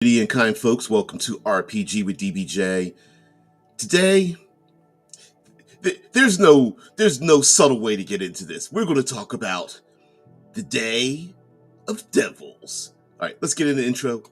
And kind folks, welcome to RPG with DBJ. Today, there's no subtle way to get into this. We're going to talk about the Day of Devils. All right, let's get into the intro.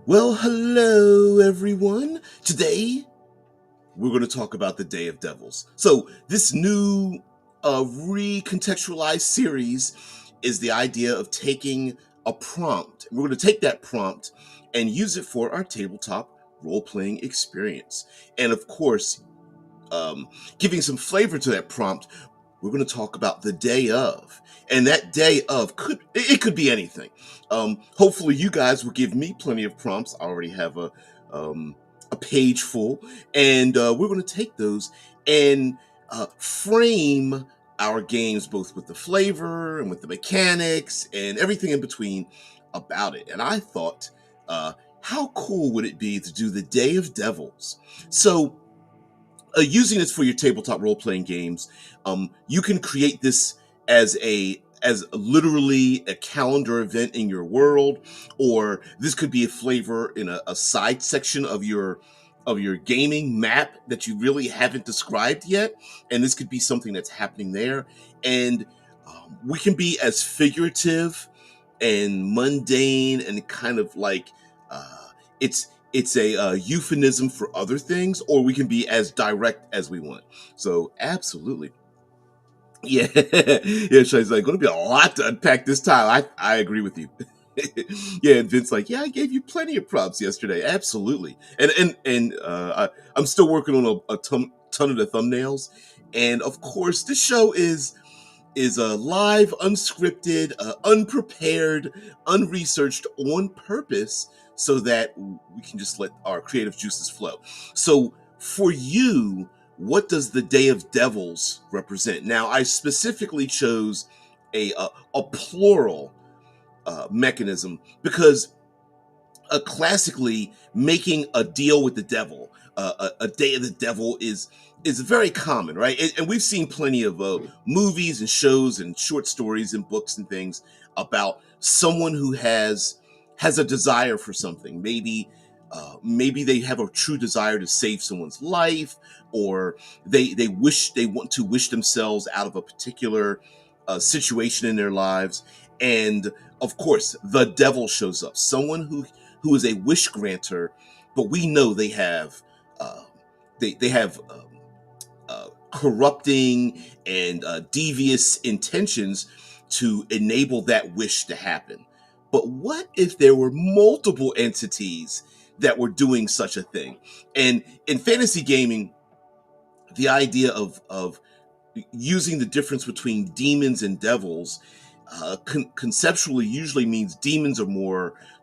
Well, hello everyone. Today, we're going to talk about the Day of Devils. So, this new recontextualized series is the idea of taking a prompt. We're going to take that prompt and use it for our tabletop role-playing experience. And of course, giving some flavor to that prompt, we're going to talk about the day of. And that day of could be anything. Hopefully, you guys will give me plenty of prompts. I already have a page full, and we're going to take those and frame our games both with the flavor and with the mechanics and everything in between about it. And I thought, how cool would it be to do the Day of Devils? So, using this for your tabletop role-playing games, you can create this as literally a calendar event in your world, or this could be a flavor in a side section of your gaming map that you really haven't described yet, and this could be something that's happening there. And we can be as figurative and mundane and kind of like it's a euphemism for other things, or we can be as direct as we want. So absolutely. Yeah, yeah. Shai's like, going to be a lot to unpack this time. I agree with you. Yeah, and Vince's like, yeah, I gave you plenty of props yesterday. Absolutely, and I'm still working on a ton of the thumbnails, and of course, this show is a live, unscripted, unprepared, unresearched, on purpose, so that we can just let our creative juices flow. So for you, what does the Day of Devils represent? Now, I specifically chose a plural mechanism because classically, making a deal with the devil, a day of the devil, is very common, right? And we've seen plenty of movies and shows and short stories and books and things about someone who has a desire for something. Maybe they have a true desire to save someone's life, or they want to wish themselves out of a particular situation in their lives. And of course, the devil shows up, someone who is a wish granter, but we know they have uh, they have corrupting and devious intentions to enable that wish to happen. But what if there were multiple entities that were doing such a thing? And in fantasy gaming, the idea of using the difference between demons and devils conceptually usually means demons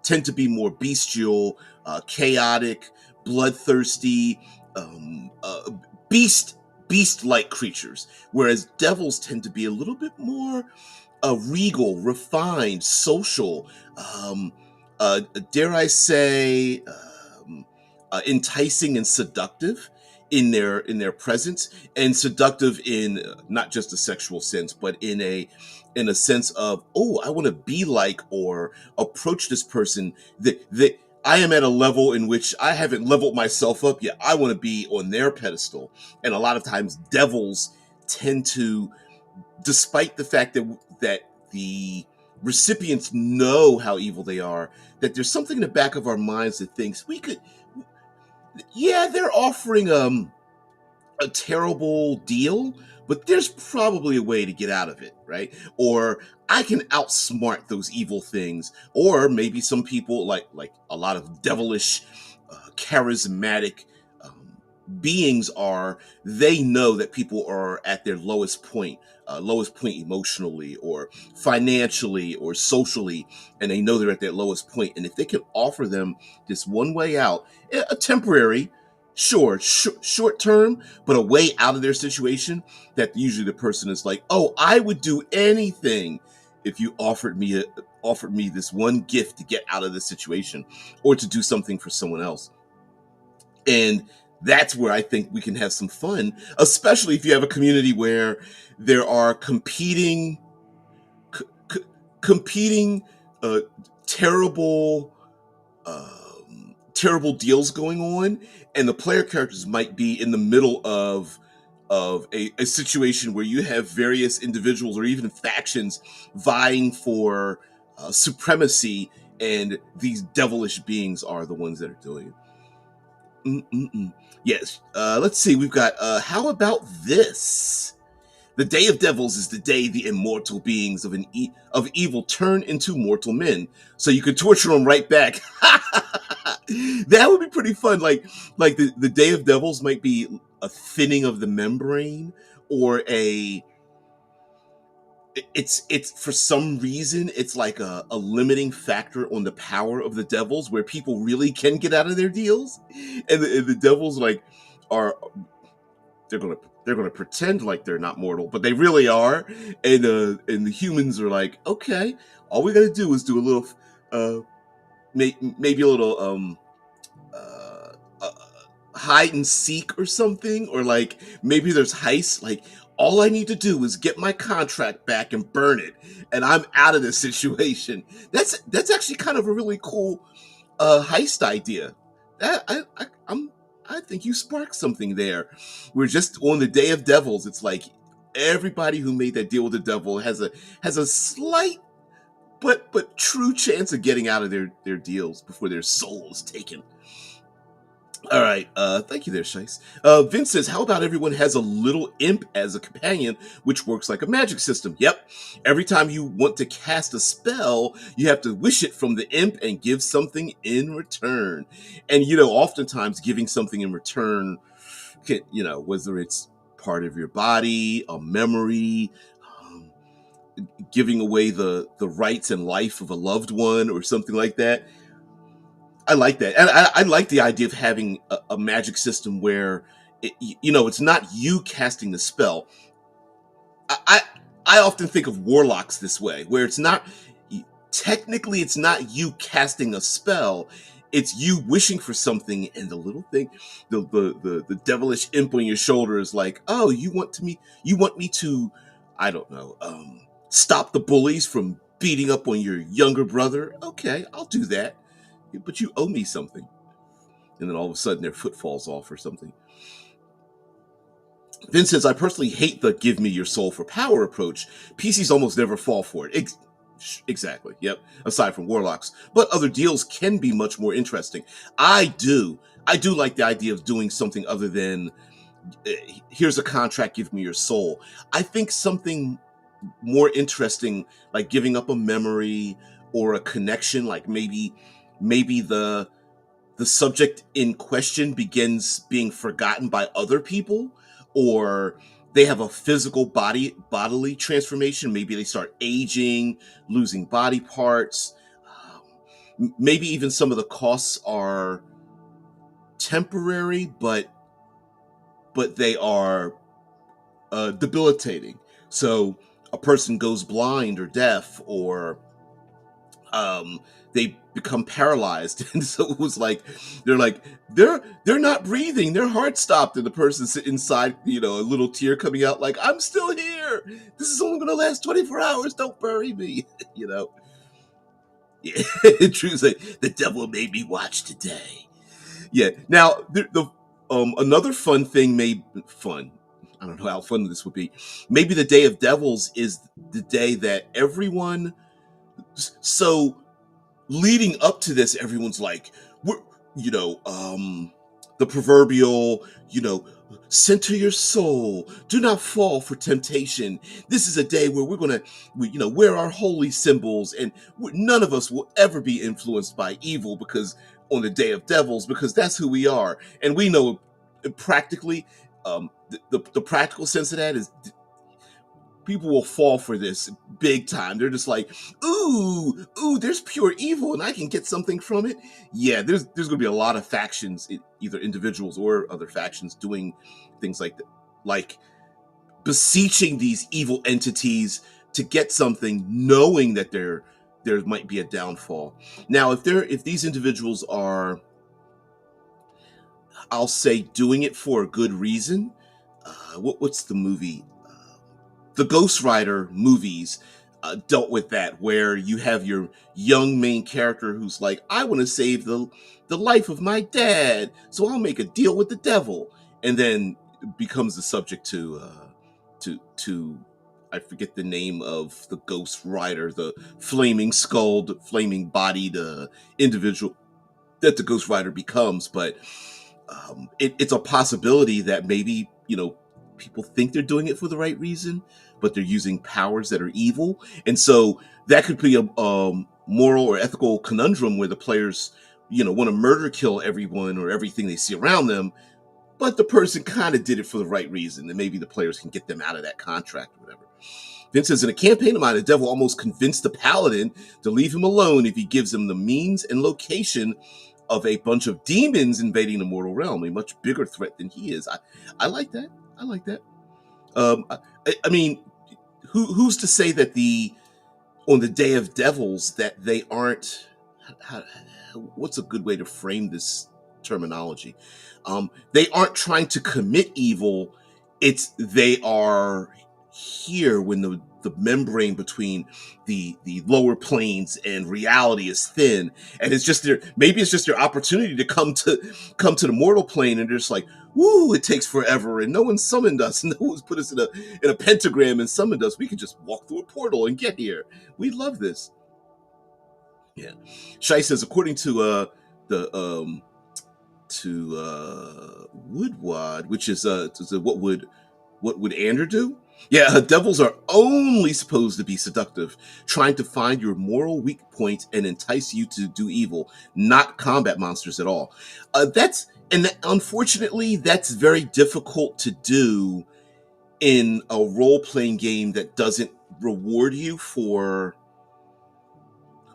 tend to be more bestial, chaotic, bloodthirsty, um, uh, beast-like creatures, whereas devils tend to be a little bit more regal, refined, social, um, dare I say, enticing and seductive in their presence, and seductive in not just a sexual sense, but in a sense of, oh, I want to be like or approach this person that I am at a level in which I haven't leveled myself up yet. I want to be on their pedestal. And a lot of times devils tend to, despite the fact that the recipients know how evil they are, that there's something in the back of our minds that thinks we could, yeah, they're offering a terrible deal, but there's probably a way to get out of it, right? Or I can outsmart those evil things. Or maybe some people, like a lot of devilish charismatic beings are, they know that people are at their lowest point emotionally or financially or socially, and they know they're at their lowest point. And if they can offer them this one way out, a temporary, sure, short term, but a way out of their situation, that usually the person is like, oh, I would do anything if you offered me this one gift to get out of this situation or to do something for someone else. And that's where I think we can have some fun, especially if you have a community where there are competing uh, terrible terrible deals going on, and the player characters might be in the middle of a situation where you have various individuals or even factions vying for supremacy, and these devilish beings are the ones that are doing it. Yes. Let's see. We've got. How about this? The Day of Devils is the day the immortal beings of evil turn into mortal men, so you can torture them right back. That would be pretty fun. Like the Day of Devils might be a thinning of the membrane, or it's for some reason it's like a limiting factor on the power of the devils, where people really can get out of their deals, and the devils like are they're gonna pretend like they're not mortal, but they really are, and the humans are like, okay, all we gotta do is do a little, uh, maybe a little uh, uh, hide and seek or something, or like maybe there's heists. Like all I need to do is get my contract back and burn it, and I'm out of this situation. That's actually kind of a really cool heist idea. That I think you sparked something there. We're just on the Day of Devils. It's like everybody who made that deal with the devil has a slight but true chance of getting out of their deals before their soul is taken. All right, thank you there, Shice. Vince says, how about everyone has a little imp as a companion, which works like a magic system? Yep. Every time you want to cast a spell, you have to wish it from the imp and give something in return. And, oftentimes giving something in return, whether it's part of your body, a memory, um, giving away the rights and life of a loved one or something like that. I like that, and I like the idea of having a magic system where it's not you casting the spell. I, I I often think of warlocks this way, where it's not technically it's not you casting a spell, it's you wishing for something, and the little thing, the devilish imp on your shoulder is like, oh, you want me to, I don't know, stop the bullies from beating up on your younger brother. Okay, I'll do that, but you owe me something. And then all of a sudden their foot falls off or something. Vince says, I personally hate the give me your soul for power approach. PCs almost never fall for it. Exactly. Yep. Aside from warlocks. But other deals can be much more interesting. I do like the idea of doing something other than here's a contract, give me your soul. I think something more interesting, like giving up a memory or a connection, like maybe the subject in question begins being forgotten by other people, or they have a physical bodily transformation. Maybe they start aging, losing body parts. Maybe even some of the costs are temporary, but they are debilitating. So a person goes blind or deaf, or they become paralyzed. And so it was like they're not breathing, their heart stopped, and the person's inside, a little tear coming out like, I'm still here, this is only gonna last 24 hours, don't bury me. Yeah. True, like, the devil made me watch today. Yeah. Now the another fun thing, fun, I don't know how fun this would be. Maybe the Day of Devils is the day that everyone, so leading up to this, everyone's like, we're, the proverbial, center your soul, do not fall for temptation. This is a day where we're going to, wear our holy symbols, and none of us will ever be influenced by evil, because on the Day of Devils because that's who we are, and we know practically the practical sense of that is people will fall for this big time. They're just like, ooh, there's pure evil, and I can get something from it. Yeah, there's going to be a lot of factions, either individuals or other factions, doing things like that, like beseeching these evil entities to get something, knowing that there might be a downfall. Now, if these individuals are, I'll say, doing it for a good reason. What's the movie? The Ghost Rider movies dealt with that, where you have your young main character who's like, I want to save the life of my dad, so I'll make a deal with the devil, and then becomes the subject to I forget the name of the Ghost Rider, the flaming skulled, flaming bodied individual that the Ghost Rider becomes. But it's a possibility that maybe, people think they're doing it for the right reason, but they're using powers that are evil, and so that could be a moral or ethical conundrum where the players, want to murder kill everyone or everything they see around them, but the person kind of did it for the right reason, and maybe the players can get them out of that contract or whatever. Vince says, in a campaign of mine, the devil almost convinced the paladin to leave him alone if he gives him the means and location of a bunch of demons invading the mortal realm, a much bigger threat than he is. I like that. I like that. I mean, who's to say that on the Day of Devils that they aren't? How, what's a good way to frame this terminology? They aren't trying to commit evil. It's they are here when the membrane between the lower planes and reality is thin, and it's just their opportunity to come to the mortal plane, and they're just like, woo, it takes forever, and no one summoned us, no one's put us in a pentagram and summoned us. We could just walk through a portal and get here. We love this. Yeah. Shai says, according to the Woodwad, which is what would Ander do? Yeah, devils are only supposed to be seductive, trying to find your moral weak point and entice you to do evil, not combat monsters at all. Unfortunately, that's very difficult to do in a role-playing game that doesn't reward you for,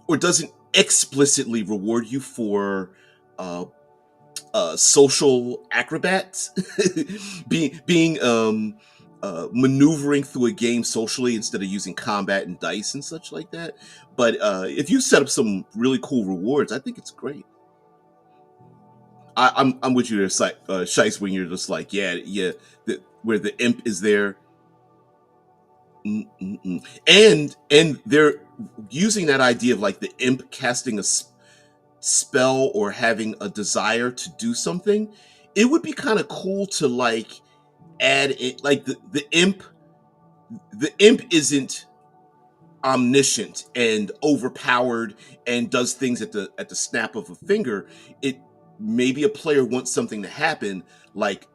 or doesn't explicitly reward you for uh, social acrobats, being maneuvering through a game socially instead of using combat and dice and such like that. But if you set up some really cool rewards, I think it's great. I'm with you there, Shice, when you're just like, yeah, where the imp is there. Mm-mm-mm. And they're using that idea of like the imp casting a spell or having a desire to do something. It would be kind of cool to like add it, like the imp isn't omniscient and overpowered and does things at the snap of a finger. It Maybe a player wants something to happen, like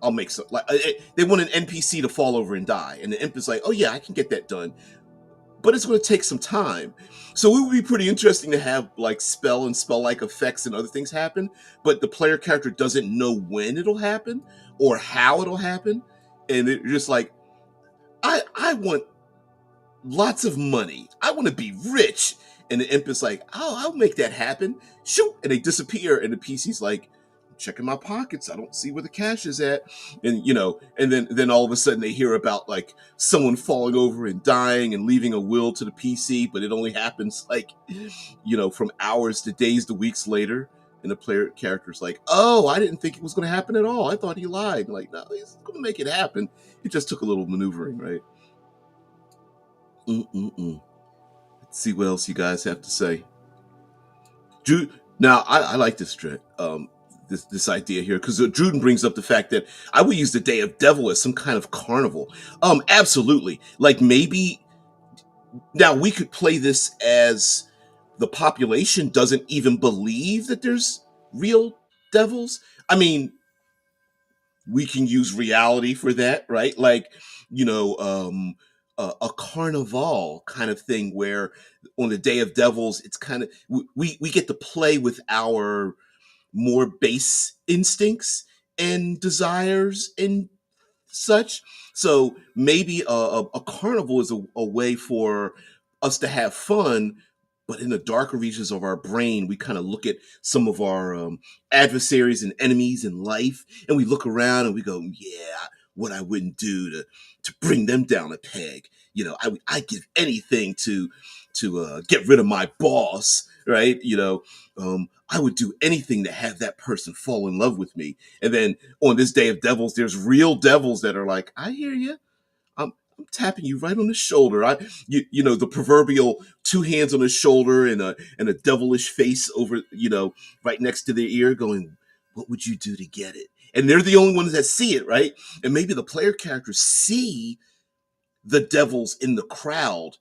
I'll make some, like they want an NPC to fall over and die, and the imp is like, oh yeah, I can get that done, but it's going to take some time. So it would be pretty interesting to have like spell and spell like effects and other things happen, but the player character doesn't know when it'll happen or how it'll happen, and it's just like, I want lots of money. I want to be rich. And the imp is like, oh, I'll make that happen. Shoot. And they disappear. And the PC's like, I'm checking my pockets. I don't see where the cash is at. And, and then all of a sudden they hear about like someone falling over and dying and leaving a will to the PC, but it only happens like, from hours to days to weeks later. And the player character's like, oh, I didn't think it was going to happen at all. I thought he lied. Like, no, he's going to make it happen. It just took a little maneuvering, right? Mm-mm-mm. Let's see what else you guys have to say. Drew, now I like this idea here, because Druden brings up the fact that I would use the Day of Devil as some kind of carnival. Absolutely. Like maybe now we could play this as the population doesn't even believe that there's real devils. I mean, we can use reality for that, right? Like, you know, um, a carnival kind of thing where on the Day of Devils, it's kind of we get to play with our more base instincts and desires and such. So maybe a carnival is a way for us to have fun, but in the darker regions of our brain, we kind of look at some of our adversaries and enemies in life, and we look around and we go, "Yeah, what I wouldn't do to bring them down a peg. I give anything to get rid of my boss, right? I would do anything to have that person fall in love with me." And then on this Day of Devils, there's real devils that are like, "I hear you. I'm tapping you right on the shoulder. The proverbial two hands on the shoulder and a devilish face over, right next to their ear, going, 'What would you do to get it?'" And they're the only ones that see it, right? And maybe the player characters see the devils in the crowd,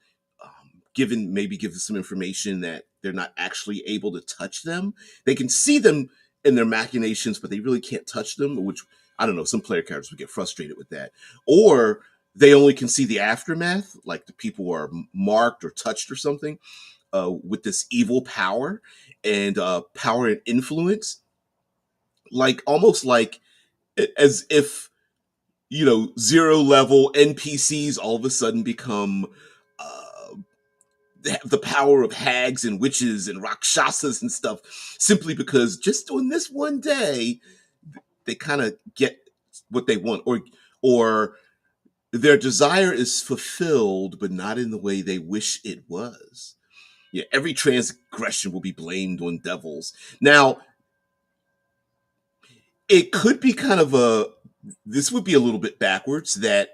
given some information that they're not actually able to touch them. They can see them in their machinations, but they really can't touch them, which, I don't know, some player characters would get frustrated with that. Or they only can see the aftermath, like the people are marked or touched or something, with this evil power and power and influence, like almost like as if zero level NPCs all of a sudden become uh, the power of hags and witches and rakshasas and stuff, simply because just on this one day they kind of get what they want, or their desire is fulfilled but not in the way they wish it was. Yeah, every transgression will be blamed on devils. Now, it could be kind of this would be a little bit backwards, that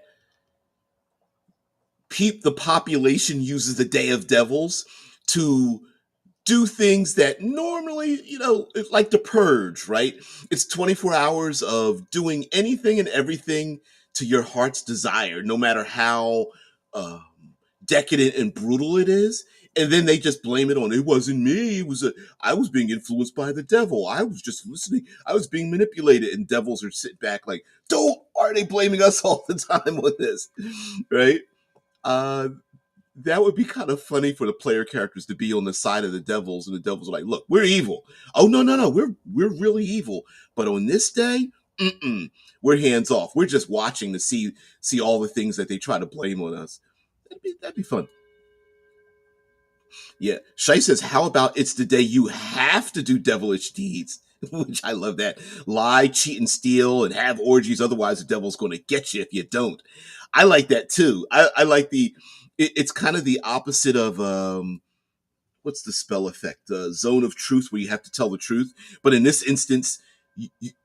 the population uses the Day of Devils to do things that normally, like the purge, right? It's 24 hours of doing anything and everything to your heart's desire, no matter how um, decadent and brutal it is. And then they just blame it on, "It wasn't me. I was being influenced by the devil. I was just listening. I was being manipulated." And devils are sit back like, "Don't, are they blaming us all the time on this?" Right? Uh, that would be kind of funny for the player characters to be on the side of the devils, and the devils are like, "Look, we're evil. Oh, no, no, no, we're really evil. But on this day, we're hands off. We're just watching to see all the things that they try to blame on us." That'd be fun. Yeah. Shai says, "How about it's the day you have to do devilish deeds?" Which I love that. Lie, cheat, and steal, and have orgies. Otherwise, the devil's going to get you if you don't. I like that too. I like it's kind of the opposite of what's the spell effect? Zone of truth, where you have to tell the truth. But in this instance,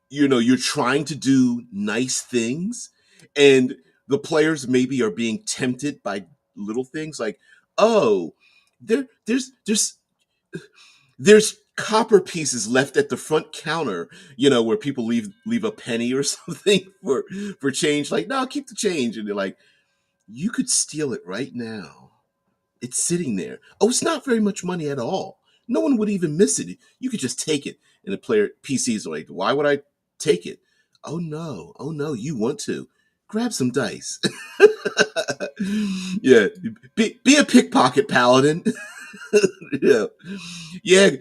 you're trying to do nice things, and the players maybe are being tempted by little things like, "Oh, there's there's copper pieces left at the front counter, where people leave a penny or something for change." Like, "No, keep the change." And they're like, "You could steal it right now. It's sitting there. Oh, it's not very much money at all. No one would even miss it. You could just take it." And the player PCs are like, "Why would I take it?" "Oh no, oh no, you want to. Grab some dice." Yeah, be a pickpocket paladin. Yeah, yeah.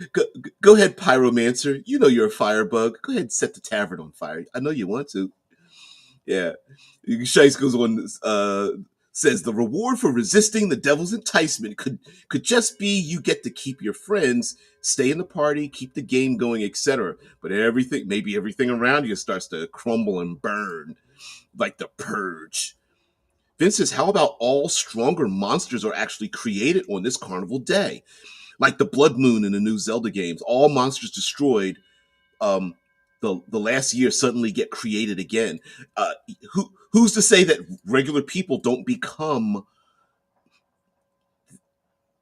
Go ahead, pyromancer. You know you're a firebug. Go ahead and set the tavern on fire. I know you want to. Yeah. Shice goes on, says, "The reward for resisting the devil's enticement could just be you get to keep your friends, stay in the party, keep the game going, etc. But maybe everything around you starts to crumble and burn, like the purge." Vince says, "How about all stronger monsters are actually created on this carnival day? Like the Blood Moon in the new Zelda games, all monsters destroyed um, the last year suddenly get created again." Who's to say that regular people don't become?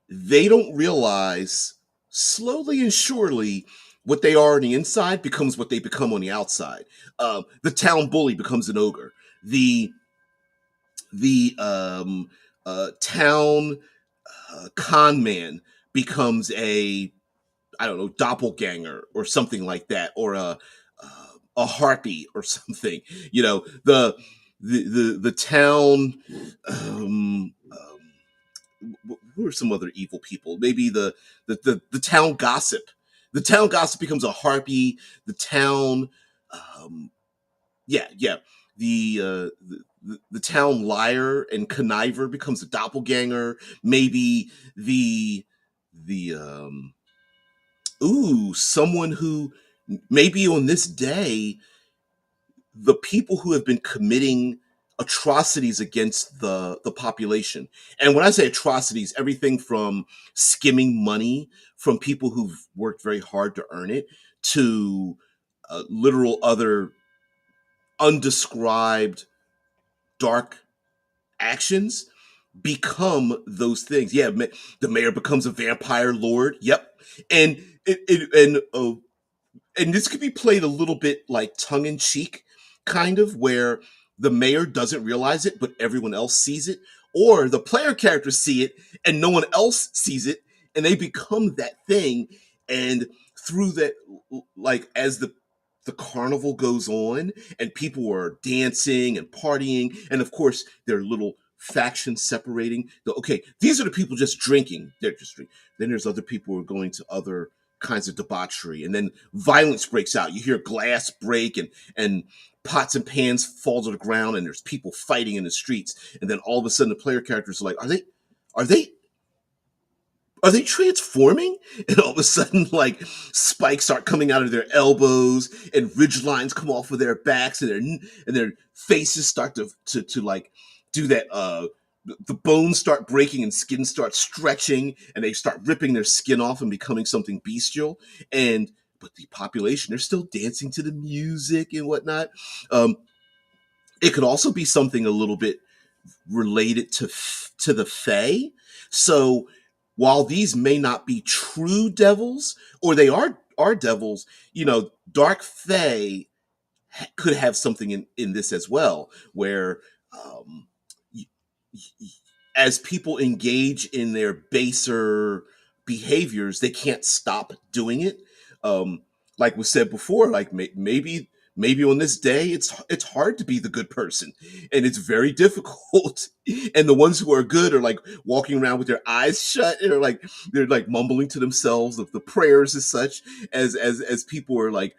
They don't realize, slowly and surely, what they are on the inside becomes what they become on the outside. The town bully becomes an ogre. The town con man becomes a, I don't know, doppelganger or something like that, or a harpy or something. The town who are some other evil people? Maybe the town gossip. The town gossip becomes a harpy. The town, um, yeah. The town liar and conniver becomes a doppelganger. Maybe the someone who maybe on this day, the people who have been committing atrocities against the population. And when I say atrocities, everything from skimming money from people who've worked very hard to earn it to literal other undescribed dark actions become those things. Yeah, the mayor becomes a vampire lord. Yep, and and this could be played a little bit like tongue in cheek, kind of where the mayor doesn't realize it, but everyone else sees it, or the player characters see it and no one else sees it, and they become that thing. And through that, like as the carnival goes on and people are dancing and partying, and of course there are little factions separating. Okay, these are the people just drinking. They're just drinking. Then there's other people who are going to other kinds of debauchery, and then violence breaks out. You hear glass break and pots and pans fall to the ground, and there's people fighting in the streets. And then all of a sudden the player characters are like, are they are they transforming? And all of a sudden, like spikes start coming out of their elbows, and ridge lines come off of their backs, and their faces start to like do that. The bones start breaking and skin starts stretching, and they start ripping their skin off and becoming something bestial. And but the population, they're still dancing to the music and whatnot. Um, it could also be something a little bit related to the Fae. So while these may not be true devils, or they are devils, Dark Fae could have something in this as well, where um, y- y- as people engage in their baser behaviors, they can't stop doing it. Um, like was said before, like maybe on this day it's hard to be the good person, and it's very difficult. And the ones who are good are like walking around with their eyes shut, and they're like mumbling to themselves of the prayers as such, as people are like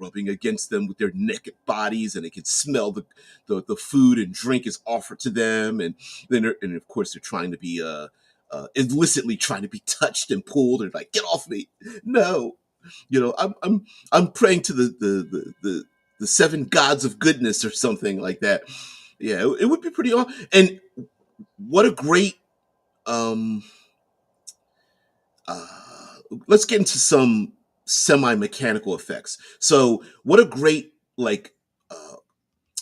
rubbing against them with their naked bodies, and they can smell the food and drink is offered to them, and and of course they're trying to be illicitly trying to be touched and pulled, and like, get off me. No, I'm praying to the seven gods of goodness or something like that. Yeah, it would be pretty awesome. And what a great um uh let's get into some semi-mechanical effects. So what a great like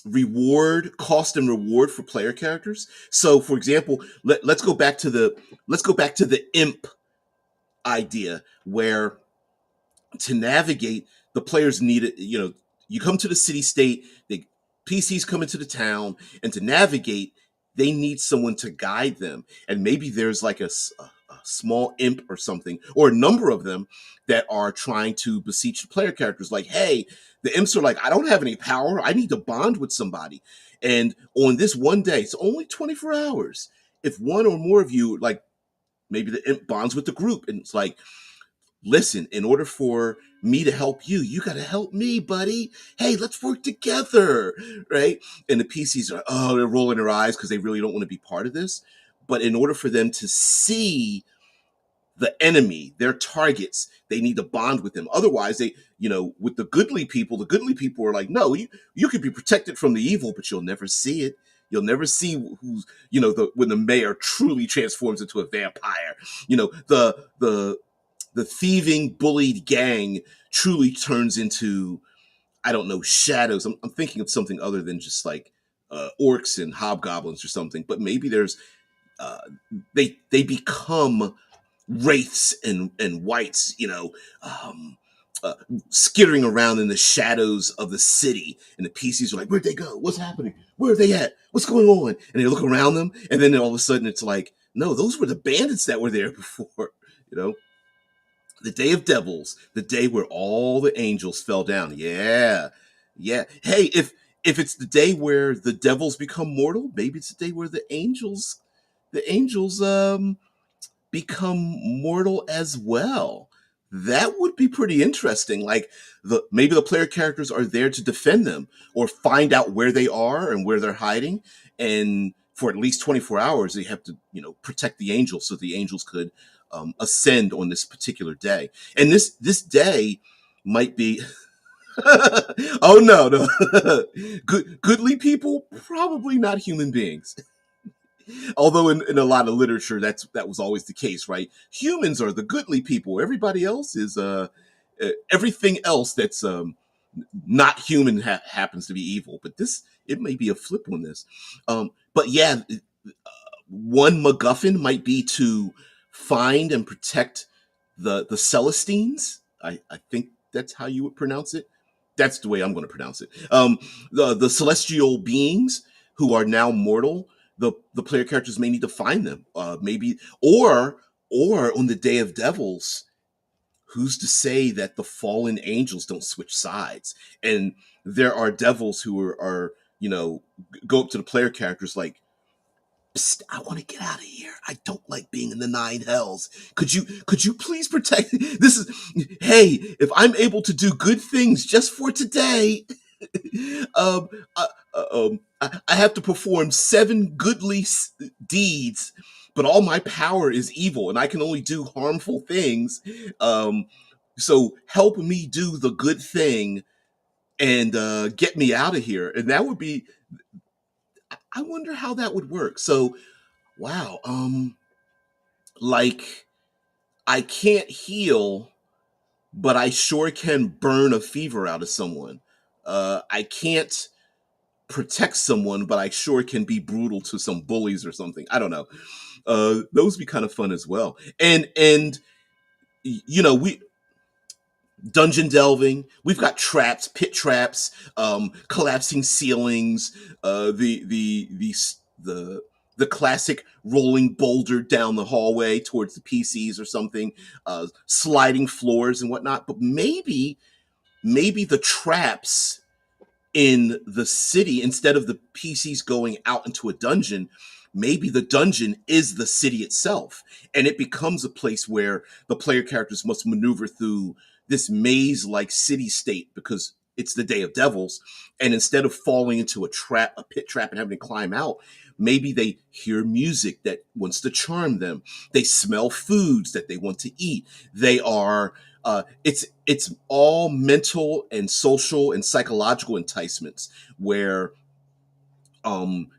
reward, cost and reward for player characters. So for example, let's go back to the imp idea, where to navigate, the players need it. You come to the city state, the PCs come into the town, and to navigate, they need someone to guide them. And maybe there's like a small imp or something, or a number of them that are trying to beseech the player characters, like, hey, the imps are like, I don't have any power. I need to bond with somebody. And on this one day, it's only 24 hours. If one or more of you, like, maybe the imp bonds with the group, and it's like, listen, in order for me to help you, you got to help me, buddy. Hey, let's work together, right? And the PCs are, oh, they're rolling their eyes because they really don't want to be part of this. But in order for them to see the enemy, their targets, they need to bond with them. Otherwise, with the goodly people are like, no, you can be protected from the evil, but you'll never see it. You'll never see who's, when the mayor truly transforms into a vampire. The thieving, bullied gang truly turns into, I don't know, shadows. I'm thinking of something other than just like orcs and hobgoblins or something. But maybe there's uh, they become wraiths and whites, um, uh, skittering around in the shadows of the city. And the PCs are like, where'd they go? What's happening? Where are they at? What's going on? And they look around them, and then all of a sudden it's like, no, those were the bandits that were there before. You know, the day of devils, the day where all the angels fell down. Yeah. Yeah. Hey, if it's the day where the devils become mortal, maybe it's the day where the angels become mortal as well. That would be pretty interesting. Like maybe the player characters are there to defend them or find out where they are and where they're hiding. And for at least 24 hours, they have to, protect the angels so the angels could ascend on this particular day. And this day might be oh no. Goodly people, probably not human beings. Although in a lot of literature, that was always the case, right? Humans are the goodly people. Everybody else is everything else that's not human happens to be evil. But it may be a flip on this. But yeah, one MacGuffin might be to find and protect the Celestines. I think that's how you would pronounce it. That's the way I'm going to pronounce it. The celestial beings who are now mortal. The player characters may need to find them. Maybe or on the Day of Devils, who's to say that the fallen angels don't switch sides? And there are devils who are go up to the player characters like, Psst, I want to get out of here. I don't like being in the nine hells. Could you please protect this is hey, if I'm able to do good things just for today, um, I have to perform 7 goodly deeds, but all my power is evil and I can only do harmful things. Um, so help me do the good thing and get me out of here. And that would be, I wonder how that would work. So, wow. Like I can't heal, but I sure can burn a fever out of someone. I can't protect someone, but I sure can be brutal to some bullies or something. I don't know. Those would be kind of fun as well. And we dungeon delving. We've got traps, pit traps, collapsing ceilings, the classic rolling boulder down the hallway towards the PCs or something, sliding floors and whatnot. But maybe the traps in the city, instead of the PCs going out into a dungeon, maybe the dungeon is the city itself. And it becomes a place where the player characters must maneuver through this maze like city state because it's the Day of Devils. And instead of falling into a pit trap and having to climb out, maybe they hear music that wants to charm them. They smell foods that they want to eat. They are it's all mental and social and psychological enticements where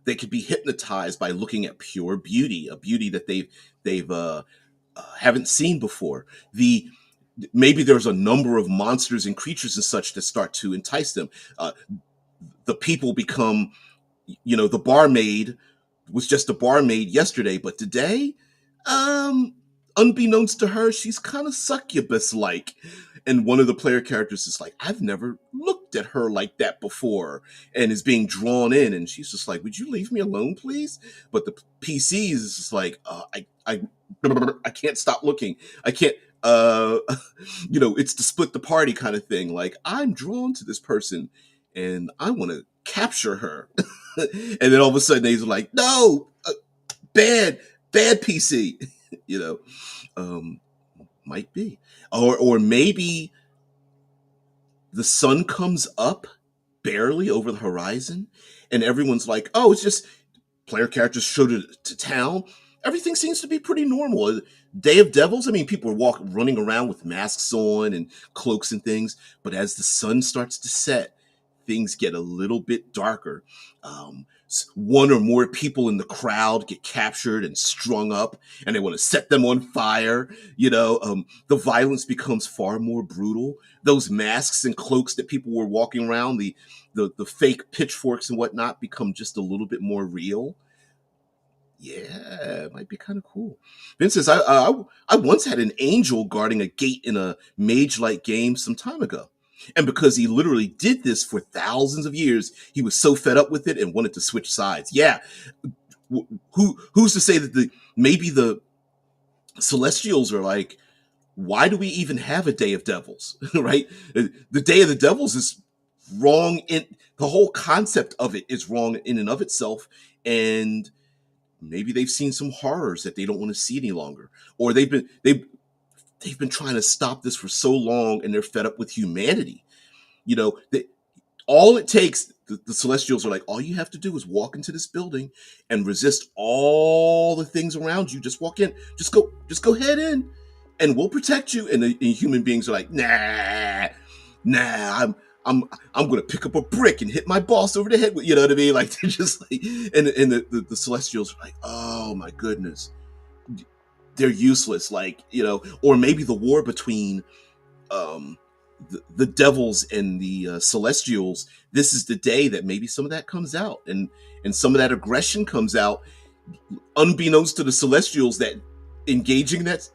they could be hypnotized by looking at pure beauty, a beauty that they've haven't seen before. Maybe there's a number of monsters and creatures and such that start to entice them. The people become, the barmaid was just a barmaid yesterday, but today, unbeknownst to her, she's kind of succubus like. And one of the player characters is like, I've never looked at her like that before, and is being drawn in. And she's just like, would you leave me alone, please? But the PCs is just like, I can't stop looking. I can't, it's the split the party kind of thing. Like, I'm drawn to this person and I want to capture her. And then all of a sudden he's like, no, bad PC, you know, might be, or maybe the sun comes up barely over the horizon and everyone's like, oh, it's just player characters showed it to town. Everything seems to be pretty normal. Day of Devils, I mean, people are running around with masks on and cloaks and things. But as the sun starts to set, things get a little bit darker. One or more people in the crowd get captured and strung up, and they want to set them on fire. The violence becomes far more brutal. Those masks and cloaks that people were walking around, the fake pitchforks and whatnot, become just a little bit more real. Yeah, it might be kind of cool. Vince says, I once had an angel guarding a gate in a mage-like game some time ago. And because he literally did this for thousands of years, he was so fed up with it and wanted to switch sides. Yeah. Who's to say that maybe the Celestials are like, why do we even have a Day of Devils? Right? The Day of the Devils is wrong. The whole concept of it is wrong in and of itself. And maybe they've seen some horrors that they don't want to see any longer, or they've been trying to stop this for so long, and they're fed up with humanity. You know, all it takes, the Celestials are like, all you have to do is walk into this building and resist all the things around you. Just walk in, just go head in, and we'll protect you. And the human beings are like, nah, I'm gonna pick up a brick and hit my boss over the head with, you know what I mean? Like, they're just like, and the Celestials are like, oh my goodness, they're useless. Like, or maybe the war between um the devils and the celestials, this is the day that maybe some of that comes out, and some of that aggression comes out, unbeknownst to the celestials, that engaging that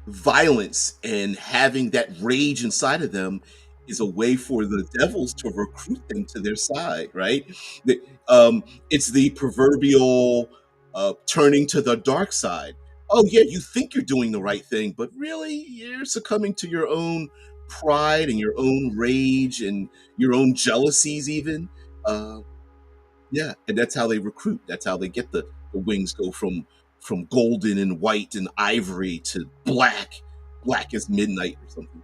violence and having that rage inside of them is a way for the devils to recruit them to their side, right? The- it's the proverbial turning to the dark side. Oh, yeah, you think you're doing the right thing, but really you're succumbing to your own pride and your own rage and your own jealousies, even. Uh, yeah, and that's how they recruit. That's how they get the wings go from golden and white and ivory to black as midnight or something.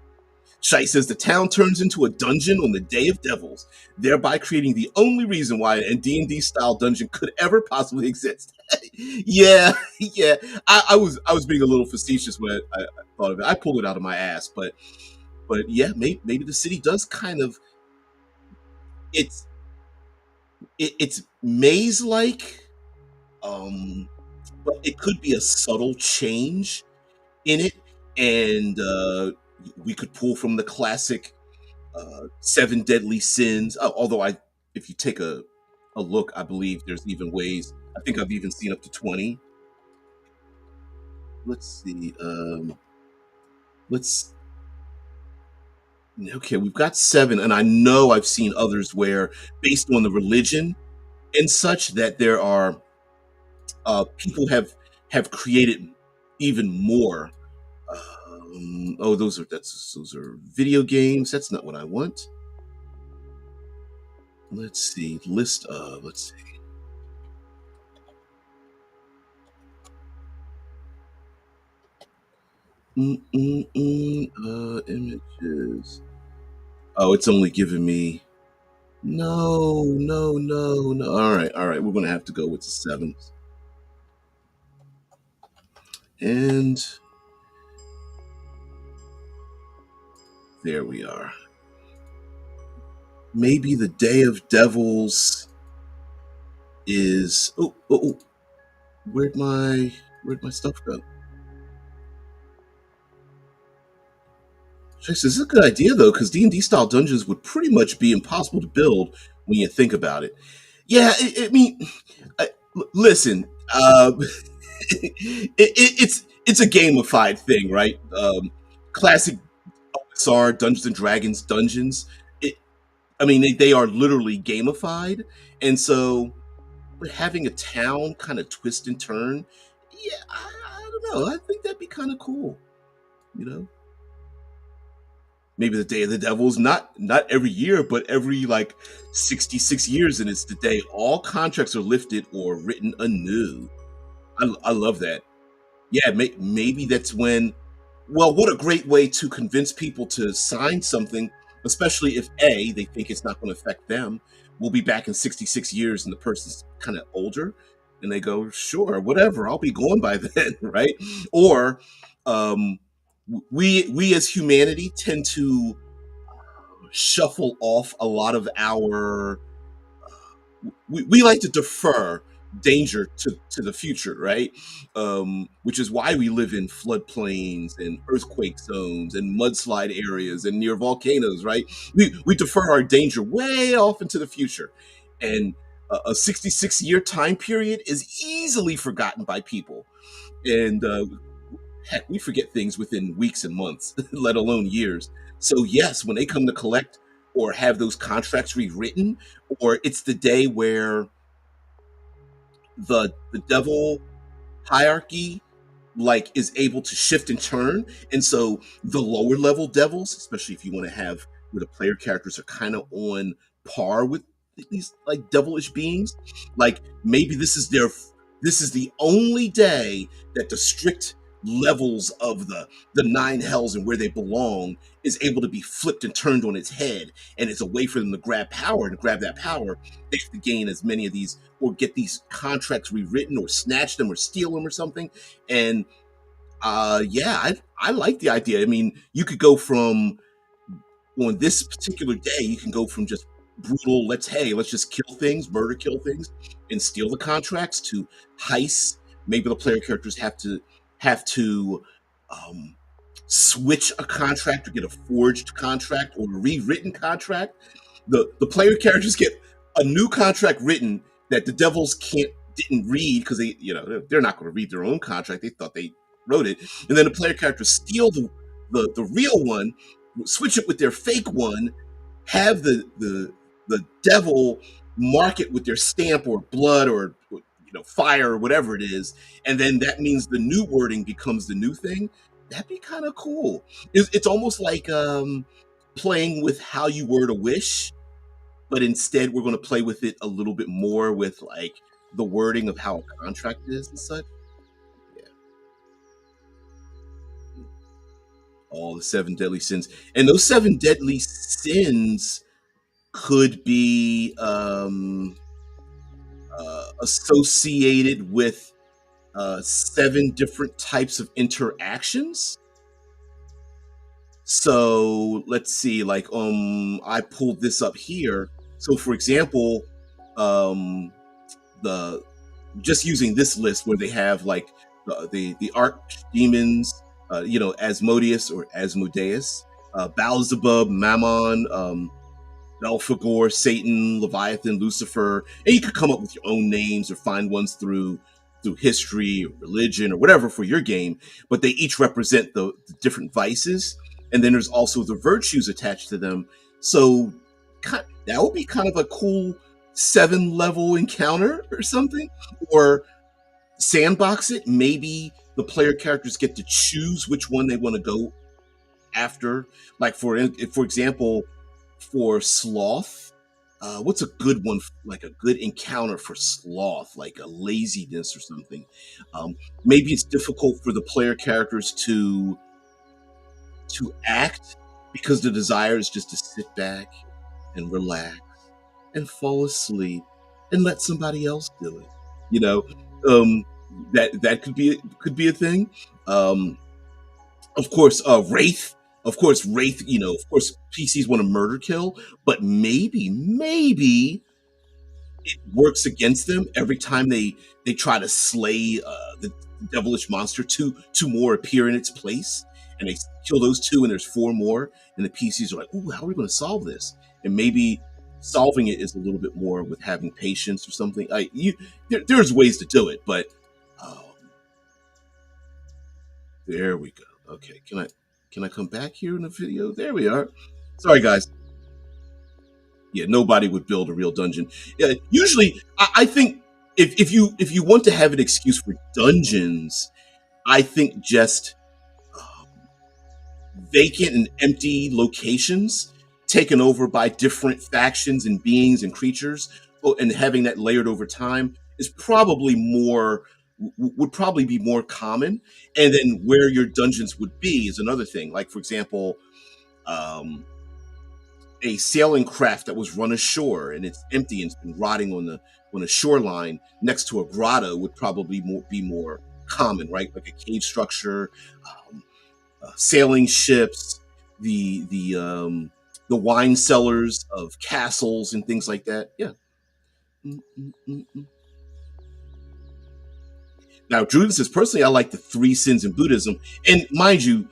Shite says the town turns into a dungeon on the Day of Devils, thereby creating the only reason why an D&D style dungeon could ever possibly exist. Yeah, yeah. I was being a little facetious when I thought of it. I pulled it out of my ass, but yeah, maybe the city does kind of, it's it's maze like, um, but it could be a subtle change in it, and we could pull from the classic seven deadly sins. Although if you take a look, I believe there's even ways. I think I've even seen up to 20. Let's see. Let's Okay. We've got seven, and I know I've seen others where, based on the religion and such, that there are people have created even more. Oh, those are video games. That's not what I want. Let's see. List of. Let's see. Images. Oh, it's only giving me. No, no, no, no. All right. We're gonna have to go with the sevens. And there we are. Maybe the Day of Devils is. Oh. Where'd my stuff go? This is a good idea though, because D&D style dungeons would pretty much be impossible to build when you think about it. Yeah, I mean, listen, it's a gamified thing, right? Classic OSR Dungeons and Dragons dungeons. It, I mean, they are literally gamified, and so, but having a town kind of twist and turn, yeah, I don't know. I think that'd be kind of cool, you know. Maybe the Day of the Devils, not every year, but every like 66 years, and it's the day all contracts are lifted or written anew. I love that. Yeah, maybe that's when. Well, what a great way to convince people to sign something, especially if they think it's not going to affect them. We'll be back in 66 years, and the person's kind of older, and they go, "Sure, whatever, I'll be gone by then," right? Or um, we as humanity tend to shuffle off a lot of our. We like to defer danger to the future, right? Which is why we live in floodplains and earthquake zones and mudslide areas and near volcanoes, right? We defer our danger way off into the future, and a 66-year time period is easily forgotten by people, and heck, we forget things within weeks and months, let alone years. So yes, when they come to collect or have those contracts rewritten, or it's the day where the devil hierarchy like is able to shift and turn, and so the lower level devils, especially if you want to have where the player characters are kind of on par with these like devilish beings. Like maybe this is the only day that the strict levels of the nine hells and where they belong is able to be flipped and turned on its head, and it's a way for them to grab power, and to grab that power they have to gain as many of these or get these contracts rewritten or snatch them or steal them or something. And yeah, I like the idea. I mean, you could go from on this particular day, you can go from just brutal, let's just kill things, murder, kill things, and steal the contracts to heists. Maybe the player characters have to um, switch a contract or get a forged contract or a rewritten contract. The player characters get a new contract written that the devils didn't read because they're not going to read their own contract. They thought they wrote it, and then the player characters steal the real one, switch it with their fake one, have the devil mark it with their stamp or blood or fire or whatever it is, and then that means the new wording becomes the new thing. That'd be kind of cool. It's almost like playing with how you word a wish, but instead we're going to play with it a little bit more with like the wording of how a contract is and such. Yeah, all the seven deadly sins, and those seven deadly sins could be associated with seven different types of interactions. So let's see, like I pulled this up here. So for example, um the just using this list where they have like the archdemons, Asmodeus or Asmodeus, Beelzebub, Mammon, Belphegor, Satan, Leviathan, Lucifer, and you could come up with your own names or find ones through history or religion or whatever for your game. But they each represent the different vices, and then there's also the virtues attached to them. So that would be kind of a cool 7-level encounter or something, or sandbox it. Maybe the player characters get to choose which one they want to go after. Like for example, for sloth, what's a good one, like a good encounter for sloth, like a laziness or something. Maybe it's difficult for the player characters to act because the desire is just to sit back and relax and fall asleep and let somebody else do it. You know, um, that could be a thing. Um, of course, Wraith. Of course, Wraith. Of course, PCs want to murder kill, but maybe it works against them every time they try to slay the devilish monster. Two more appear in its place, and they kill those two, and there's four more, and the PCs are like, "Ooh, how are we going to solve this?" And maybe solving it is a little bit more with having patience or something. There's ways to do it, but um, there we go. Okay, can I come back here in the video? There we are. Sorry, guys. Yeah, nobody would build a real dungeon. Yeah, usually, I think if you want to have an excuse for dungeons, I think just um, vacant and empty locations taken over by different factions and beings and creatures, and having that layered over time is probably more would probably be more common. And then where your dungeons would be is another thing. Like for example, um, a sailing craft that was run ashore and it's empty and it's been rotting on the shoreline next to a grotto would probably be more common, right? Like a cave structure, um, sailing ships, the wine cellars of castles and things like that. Yeah. Mm-mm-mm-mm. Now, Druid says, personally, I like the three sins in Buddhism, and mind you,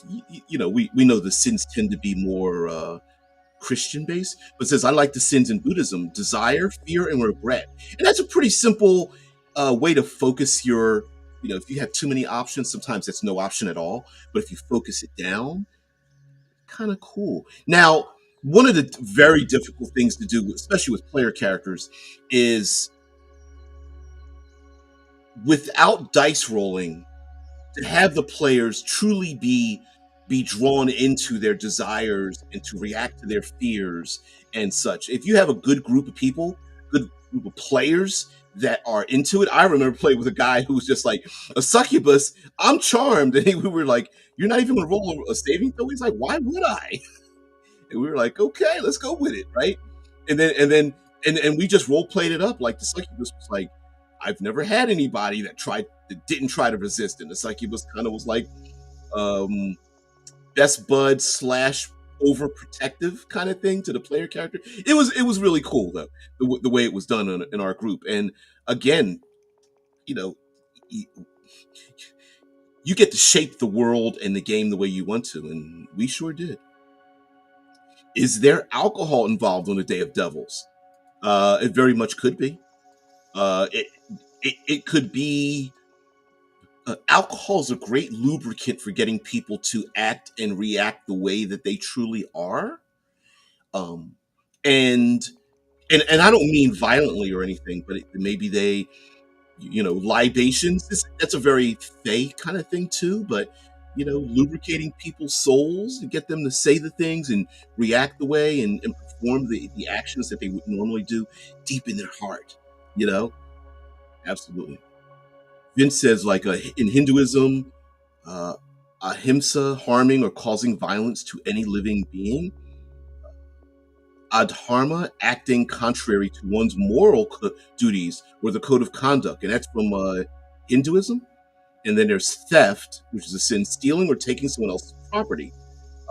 we know the sins tend to be more Christian based, but says I like the sins in Buddhism: desire, fear, and regret. And that's a pretty simple way to focus your. If you have too many options, sometimes that's no option at all. But if you focus it down, kind of cool. Now, one of the very difficult things to do, especially with player characters, is without dice rolling, to have the players truly be be drawn into their desires and to react to their fears and such. If you have a good group of people, good group of players that are into it. I remember playing with a guy who was just like, a succubus, I'm charmed. And we were like, you're not even gonna roll a saving throw? He's like, why would I? And we were like, okay, let's go with it, right? And we just role played it up. Like the succubus was like, I've never had anybody that didn't try to resist. And the succubus kind of was like, um, best bud slash overprotective kind of thing to the player character. It was really cool though, the way it was done in our group. And again, you know, you get to shape the world and the game the way you want to, and we sure did. Is there alcohol involved on the Day of Devils? It very much could be. It could be. Alcohol is a great lubricant for getting people to act and react the way that they truly are. Um, and and I don't mean violently or anything, but maybe they, libations. That's a very fey kind of thing too. But lubricating people's souls to get them to say the things and react the way and perform the actions that they would normally do deep in their heart. You know, absolutely. Vince says, like in Hinduism, uh, ahimsa, harming or causing violence to any living being. Adharma, acting contrary to one's moral duties or the code of conduct. And that's from Hinduism. And then there's theft, which is a sin, stealing or taking someone else's property.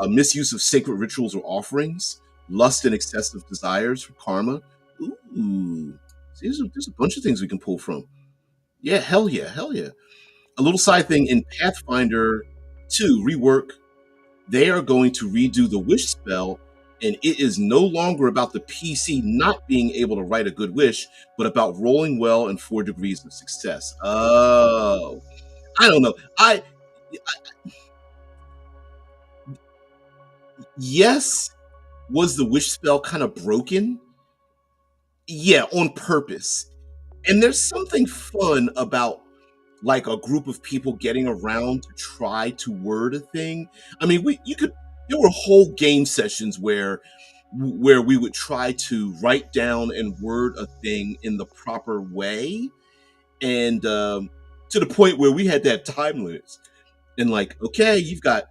Misuse of sacred rituals or offerings. Lust and excessive desires for karma. Ooh. See, there's a bunch of things we can pull from. Yeah, hell yeah, hell yeah. A little side thing in Pathfinder 2 rework, they are going to redo the wish spell, and it is no longer about the PC not being able to write a good wish, but about rolling well and 4 degrees of success. Oh, I don't know. Yes, was the wish spell kind of broken? Yeah, on purpose. And there's something fun about like a group of people getting around to try to word a thing. I mean, there were whole game sessions where we would try to write down and word a thing in the proper way, and to the point where we had to have time limits. And like, okay, you've got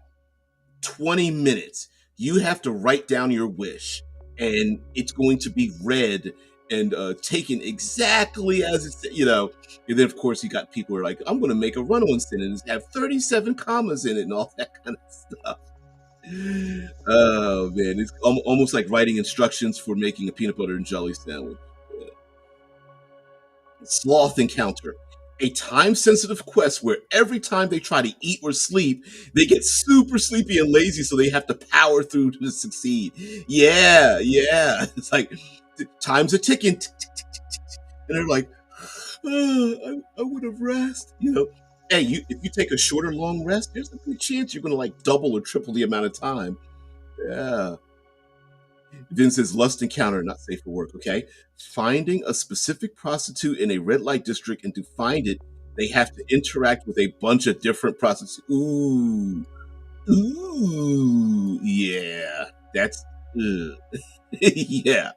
20 minutes. You have to write down your wish, and it's going to be read and taken exactly as it's. And then of course you got people who are like, I'm going to make a run-on sentence, have 37 commas in it and all that kind of stuff. Oh man, it's almost like writing instructions for making a peanut butter and jelly sandwich. Sloth encounter. A time sensitive quest where every time they try to eat or sleep, they get super sleepy and lazy, so they have to power through to succeed. Yeah, yeah. It's like time's a ticking, and they're like, I would have rest. Hey, if you take a short or long rest, there's a good chance you're going to like double or triple the amount of time. Yeah. Vince says lust encounter, not safe for work. Okay. Finding a specific prostitute in a red light district, and to find it, they have to interact with a bunch of different prostitutes. Ooh. Ooh. Yeah. That's yeah.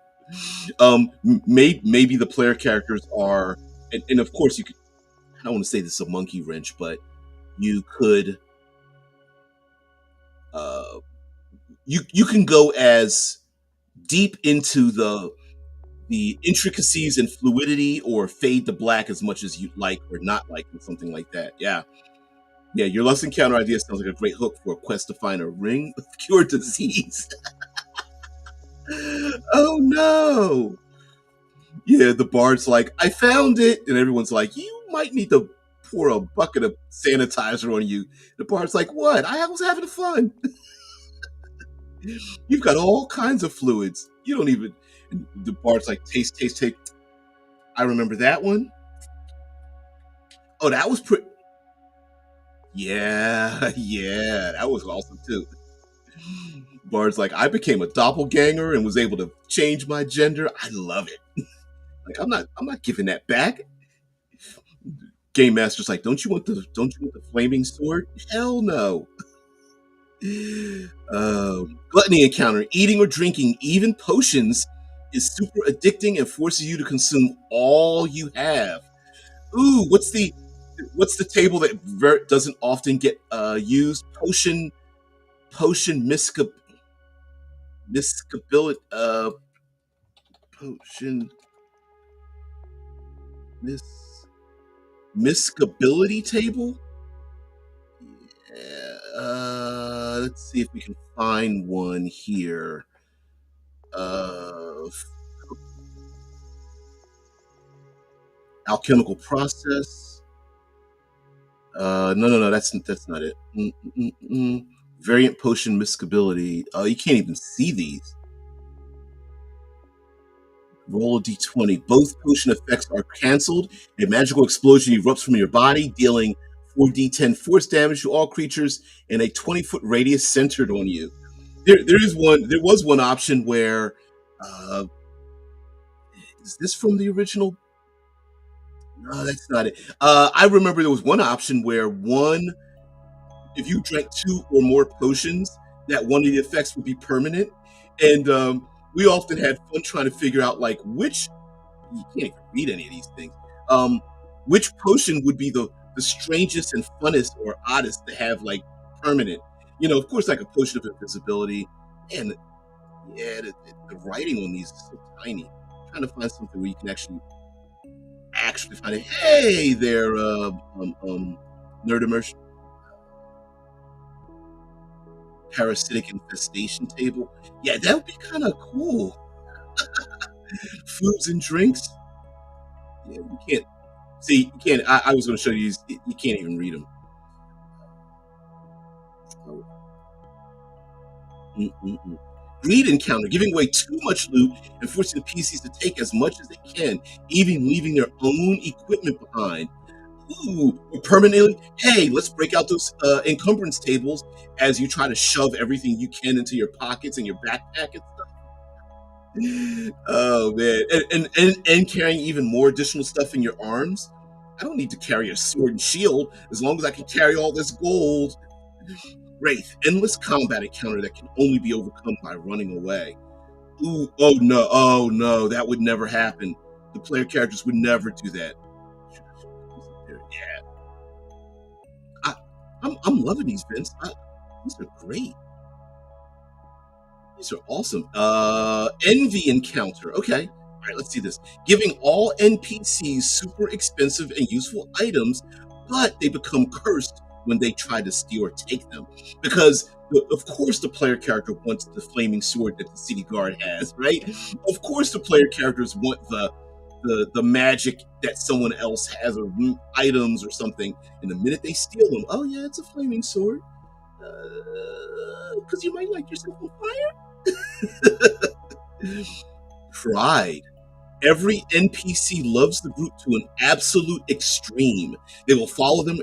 Maybe the player characters are, and of course you could, I don't want to say this is a monkey wrench, but you could uh you can go as deep into the intricacies and fluidity, or fade to black as much as you like or not like, and something like that. Yeah. Yeah, your lust encounter idea sounds like a great hook for a quest to find a ring of cure disease. Oh no. Yeah, the bard's like, I found it. And everyone's like, you might need to pour a bucket of sanitizer on you. The bard's like, what? I was having fun. You've got all kinds of fluids. You don't even. And the bard's like, taste, taste, taste. I remember that one. Oh, that was pretty. Yeah, yeah, that was awesome too. Bard's like, I became a doppelganger and was able to change my gender. I love it. Like, I'm not giving that back. Game Master's like, don't you want the flaming sword? Hell no. Gluttony encounter. Eating or drinking, even potions, is super addicting and forces you to consume all you have. Ooh, what's the table that doesn't often get used? Potion miscability potion mis miscability table. Yeah, let's see if we can find one here. Uh, Alchemical process. No, no, no. That's not it. Variant potion miscability. You can't even see these. Roll a d20. Both potion effects are canceled. A magical explosion erupts from your body, dealing 4d10 force damage to all creatures in a 20-foot radius centered on you. There was one option where, uh, is this from the original? No, that's not it. I remember there was one option where if you drank two or more potions, that one of the effects would be permanent. And we often had fun trying to figure out like which you can't even read any of these things. Um, which potion would be the strangest and funnest or oddest to have like permanent? Of course, like a potion of invisibility. And yeah, the writing on these is so tiny. I'm trying to find something where you can actually find it. Hey there, nerd immersion. Parasitic infestation table. Yeah, that would be kind of cool. Foods and drinks. Yeah, you can't see. You can't. I was going to show you. You can't even read them. Oh, mm-mm-mm. Greed encounter, giving away too much loot and forcing the PCs to take as much as they can, even leaving their own equipment behind. Ooh, or permanently. Hey, let's break out those encumbrance tables as you try to shove everything you can into your pockets and your backpack and stuff. Oh man, and carrying even more additional stuff in your arms. I don't need to carry a sword and shield as long as I can carry all this gold. Wraith, endless combat encounter that can only be overcome by running away. Ooh, oh no, that would never happen. The player characters would never do that. Yeah, I'm loving these, Vince. These are great. These are awesome. Envy encounter. Okay. All right, let's see this. Giving all NPCs super expensive and useful items, but they become cursed when they try to steal or take them. Because, of course, the player character wants the flaming sword that the city guard has, right? Of course, the player characters want the magic that someone else has or items or something. And the minute they steal them, oh, yeah, it's a flaming sword. Because you might light yourself on fire. Pride. Every NPC loves the group to an absolute extreme. They will follow them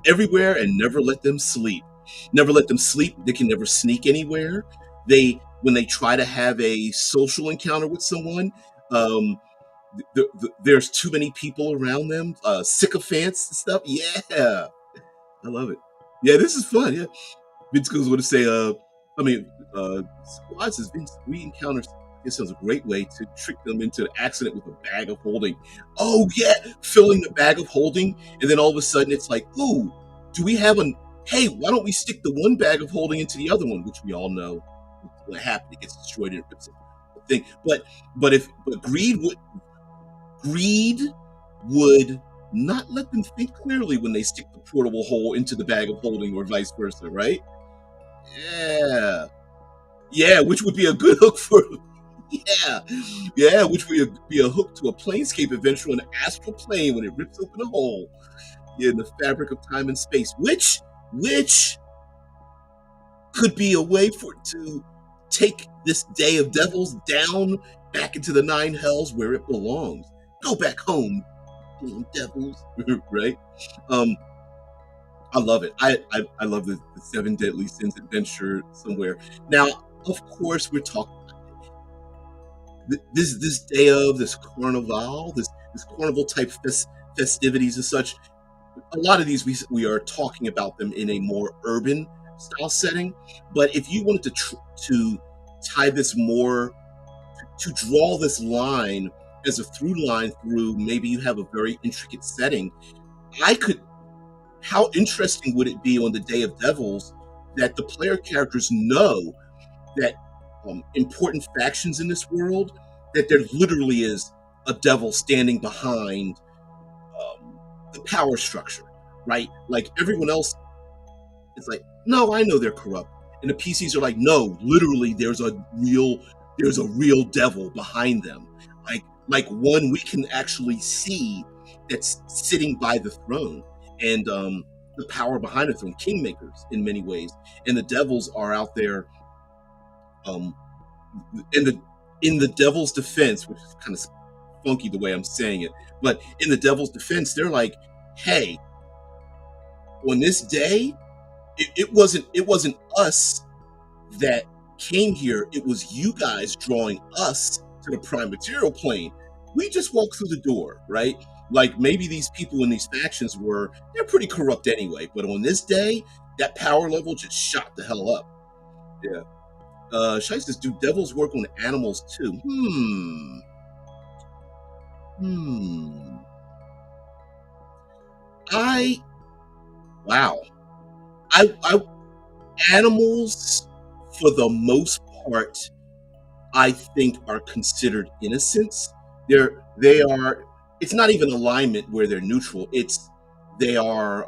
everywhere and never let them sleep. Never let them sleep. They can never sneak anywhere. When they try to have a social encounter with someone, um, there's too many people around them, sycophants and stuff. Yeah, I love it. Yeah, this is fun. Yeah. Vince goes on to say, Squad says Vince re-encounters. This is a great way to trick them into an accident with a bag of holding. Oh yeah, filling the bag of holding, and then all of a sudden it's like, ooh, do we have an? Hey, why don't we stick the one bag of holding into the other one, which we all know what happened. It gets destroyed and it rips the thing. But greed would not let them think clearly when they stick the portable hole into the bag of holding, or vice versa, right? Yeah. Yeah, which would be a good hook for yeah. Yeah, which would be a hook to a planescape adventure on an astral plane when it rips open a hole in the fabric of time and space. Which could be a way for it to take this Day of Devils down back into the nine hells where it belongs. Go back home, damn devils. Right? Um I love it. I love the Seven Deadly Sins adventure somewhere. Now, of course, we're talking this day of this carnival, this carnival type festivities and such. A lot of these we are talking about them in a more urban style setting. But if you wanted to tie this more, to draw this line as a through line through, maybe you have a very intricate setting. I could. How interesting would it be on the Day of Devils that the player characters know that important factions in this world, that there literally is a devil standing behind the power structure, right? Like everyone else is like, no, I know they're corrupt, and the PCs are like, no, literally, there's a real devil behind them, like one we can actually see that's sitting by the throne, and the power behind the throne, kingmakers in many ways, and the devils are out there. Um, in the devil's defense, which is kind of funky the way I'm saying it, but in the devil's defense, they're like, hey, on this day, it wasn't us that came here. It was you guys drawing us to the prime material plane. We just walked through the door, right? Like maybe these people in these factions they're pretty corrupt anyway, but on this day, that power level just shot the hell up. Yeah. Shai says, do devils work on animals too? I wow. I Animals, for the most part, I think are considered innocents. They are. It's not even alignment where they're neutral. It's they are.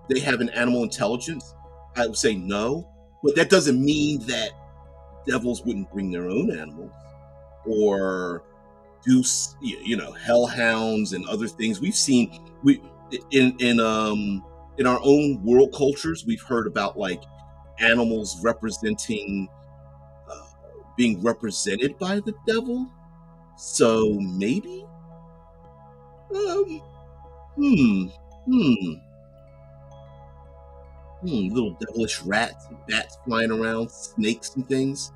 They have an animal intelligence. I would say no, but that doesn't mean that devils wouldn't bring their own animals or do hellhounds and other things. We've seen we in our own world cultures. We've heard about like animals representing being represented by the devil. So maybe, um, hmm, hmm, little devilish rats and bats flying around, snakes and things.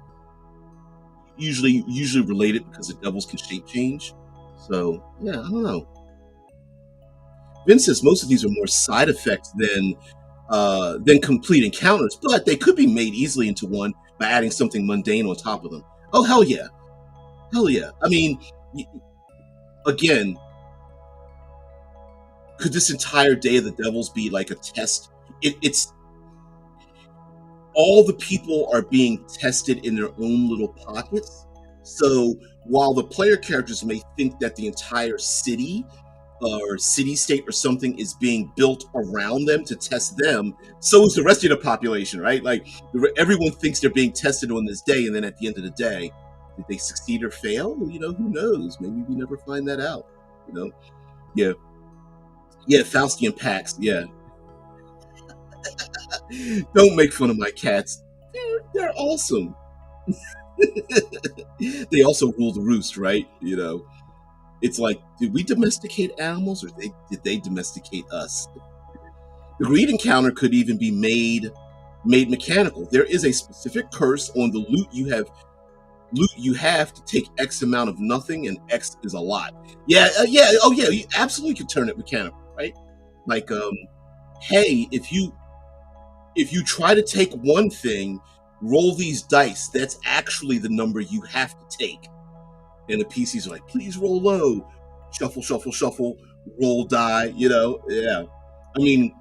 Usually related because the devils can shape change. So yeah, I don't know. Vince says most of these are more side effects than complete encounters, but they could be made easily into one by adding something mundane on top of them. Oh hell yeah, hell yeah! I mean, again, could this entire Day of the Devils be like a test? It's all the people are being tested in their own little pockets. So while the player characters may think that the entire city or city state or something is being built around them to test them, so is the rest of the population, right? Like everyone thinks they're being tested on this day, and then at the end of the day, did they succeed or fail? Well, who knows? Maybe we never find that out. Yeah, yeah, Faustian packs. Yeah, don't make fun of my cats. They're awesome. They also rule the roost, right? It's like, did we domesticate animals, or did they domesticate us? The greed encounter could even be made mechanical. There is a specific curse on the loot you have to take X amount of nothing, and X is a lot. Yeah, yeah, oh yeah, you absolutely could turn it mechanical, right? Like, hey, if you try to take one thing, roll these dice. That's actually the number you have to take. And the PCs are like, please roll low. Shuffle, shuffle, shuffle, roll die, Yeah. I mean,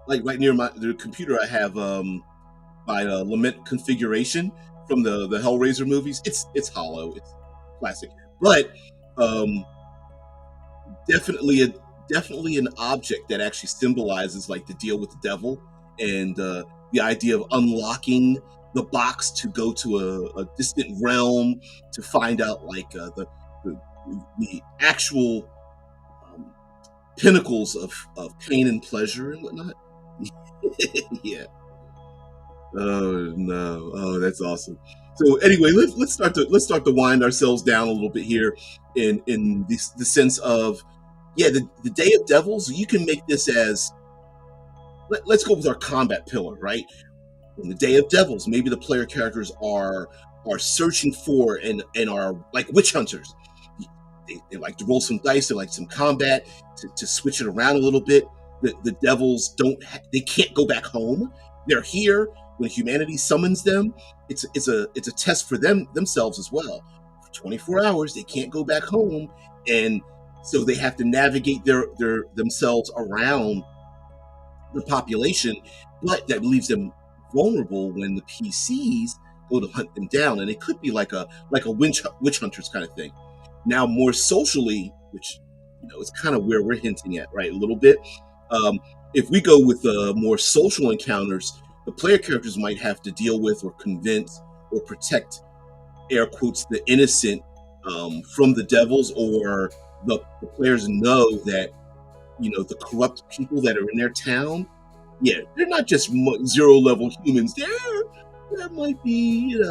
like right near the computer, I have my Lament configuration from the Hellraiser movies. It's hollow, it's classic, but um, definitely definitely an object that actually symbolizes like the deal with the devil, and the idea of unlocking the box to go to a distant realm to find out like the, the actual um, pinnacles of pain and pleasure and whatnot. Yeah. Oh no. Oh, that's awesome. So anyway, let's start to wind ourselves down a little bit here in the sense of, yeah, the Day of Devils. You can make this as, let's go with our combat pillar, right? On the Day of Devils, maybe the player characters are searching for and are like witch hunters. They like to roll some dice. They like some combat to switch it around a little bit. The devils they can't go back home. they're here when humanity summons them. It's a test for themselves as well. For 24 hours, they can't go back home, and so they have to navigate their themselves around the population, but that leaves them vulnerable when the PCs go to hunt them down, and it could be like a witch hunters kind of thing. Now, more socially, which is kind of where we're hinting at, right? A little bit. Um, if we go with more social encounters, the player characters might have to deal with or convince or protect, air quotes, the innocent from the devils, or the players know that the corrupt people that are in their town, yeah, they're not just zero level humans. There might be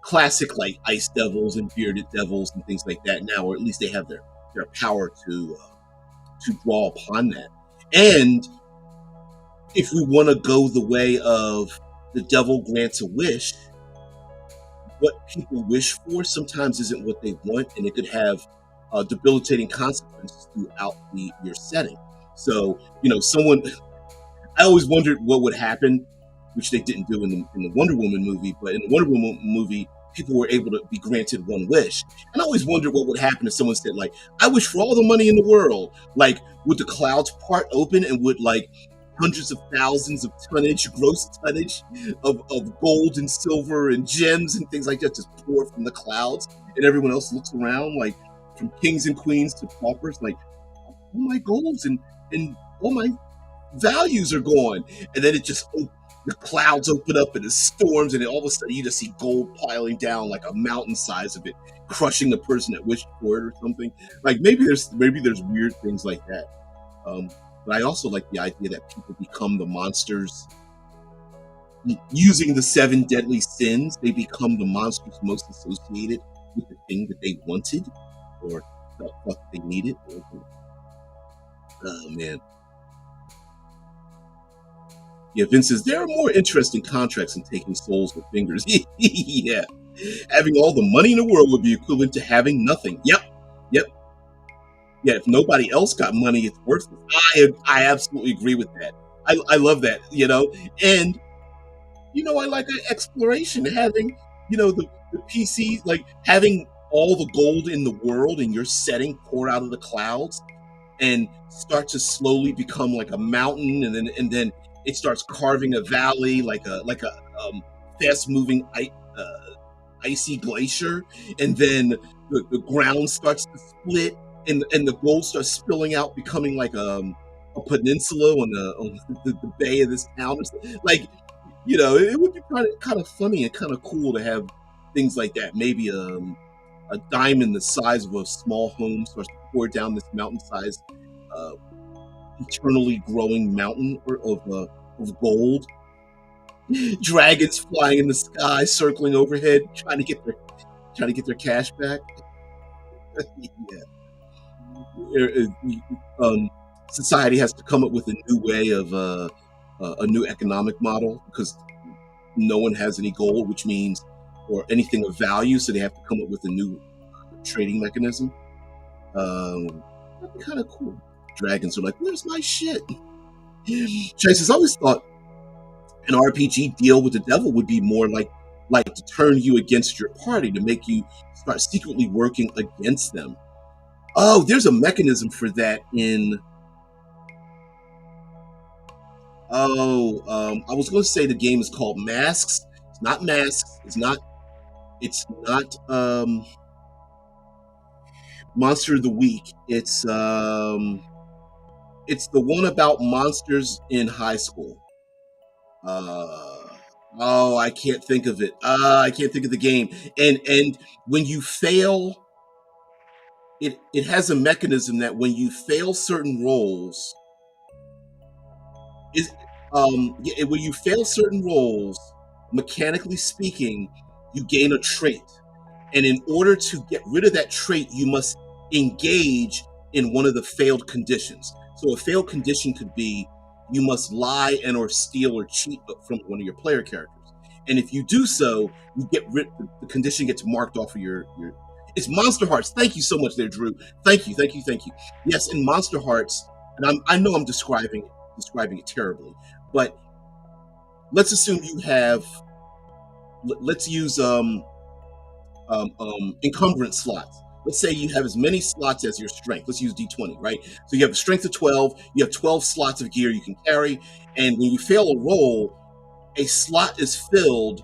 classic like ice devils and bearded devils and things like that now, or at least they have their power to draw upon that. And if we want to go the way of the devil grants a wish, what people wish for sometimes isn't what they want, and it could have debilitating consequences throughout your setting. So, someone, I always wondered what would happen, which they didn't do in the Wonder Woman movie, but in the Wonder Woman movie, people were able to be granted one wish. And I always wondered what would happen if someone said, like, I wish for all the money in the world. Like, would the clouds part open, and would like hundreds of thousands of gross tonnage of gold and silver and gems and things like that just pour from the clouds, and everyone else looks around, like, from kings and queens to paupers, like, all my golds and all my values are gone. And then the clouds open up and it storms, and then all of a sudden you just see gold piling down like a mountain size of it, crushing the person that wished for it or something. Like, maybe there's weird things like that. But I also like the idea that people become the monsters using the 7 deadly sins. They become the monsters most associated with the thing that they wanted or thought they needed. Oh man. Yeah, Vince says there are more interesting contracts than taking souls with fingers. Yeah. Having all the money in the world would be equivalent to having nothing. Yep. Yeah, if nobody else got money, it's worthless. I absolutely agree with that. I love that, And I like exploration, having the PC, like having all the gold in the world in your setting pour out of the clouds and start to slowly become like a mountain, and then it starts carving a valley like a fast moving icy glacier, and then the ground starts to split, and the gold starts spilling out, becoming like a peninsula on the bay of this town. Like, it would be kind of funny and kind of cool to have things like that. Maybe a diamond the size of a small home starts to pour down this mountain-sized, eternally growing mountain of gold. Dragons flying in the sky, circling overhead, trying to get their cash back. Yeah. Society has to come up with a new way of a new economic model, because no one has any gold, which means, or anything of value, so they have to come up with a new trading mechanism. That'd be kind of cool. Dragons are like, where's my shit? Chase has always thought an RPG deal with the devil would be more like to turn you against your party, to make you start secretly working against them. Oh, there's a mechanism for that in. I was going to say the game is called Masks. It's not Masks. It's not Monster of the Week. It's the one about monsters in high school. I can't think of it. I can't think of the game. And when you fail, it has a mechanism that when you fail certain roles, when you fail certain roles, mechanically speaking, you gain a trait. And in order to get rid of that trait, you must engage in one of the failed conditions. So a failed condition could be you must lie and or steal or cheat from one of your player characters. And if you do so, you get the condition gets marked off of your. It's Monster Hearts. Thank you so much there, Drew. Thank you. Yes, in Monster Hearts, and I know I'm describing it terribly, but let's assume you have. Let's use encumbrance slots. Let's say you have as many slots as your strength. Let's use D20, right? So you have a strength of 12, you have 12 slots of gear you can carry, and when you fail a roll, a slot is filled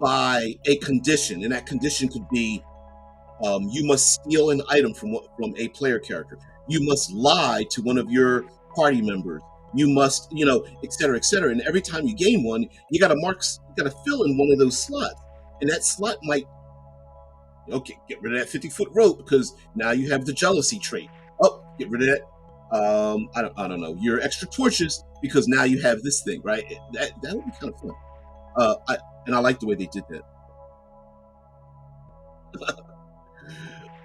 by a condition, and that condition could be you must steal an item from a player character. You must lie to one of your party members. You must, et cetera, et cetera. And every time you gain one, you got to you got to fill in one of those slots, and that slot might okay, get rid of that 50-foot rope because now you have the jealousy trait. Oh, get rid of that. I don't know. Your extra torches because now you have this thing, right? That would be kind of fun. And I like the way they did that.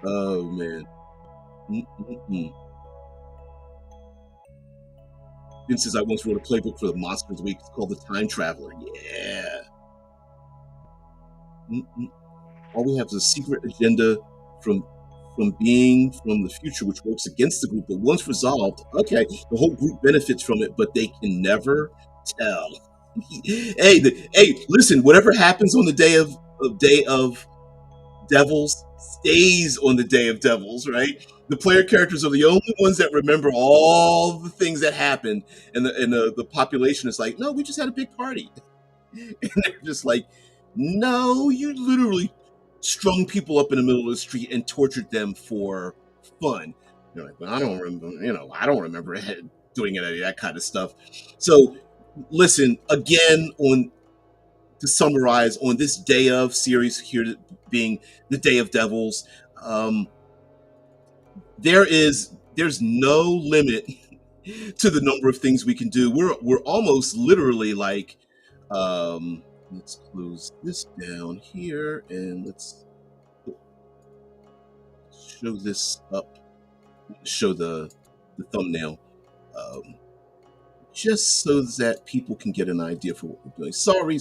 Oh man. Mm-mm-mm. Vince says I once wrote a playbook for the Monsters Week. It's called The Time Traveler. Yeah. Mm-mm. All we have is a secret agenda from being from the future, which works against the group. But once resolved, okay, the whole group benefits from it, but they can never tell. Hey, listen, whatever happens on the day of Devils stays on the day of Devils, right? The player characters are the only ones that remember all the things that happened, and the population is like, no, we just had a big party. And they're just like, no, you literally strung people up in the middle of the street and tortured them for fun. They're like, well, I don't remember, I don't remember doing any of that kind of stuff. So, listen, again, to summarize, on this Day of series here being the Day of Devils, there's no limit to the number of things we can do. We're almost literally like, let's close this down here and let's show this up. Show the thumbnail, just so that people can get an idea for what we're doing. Sorry.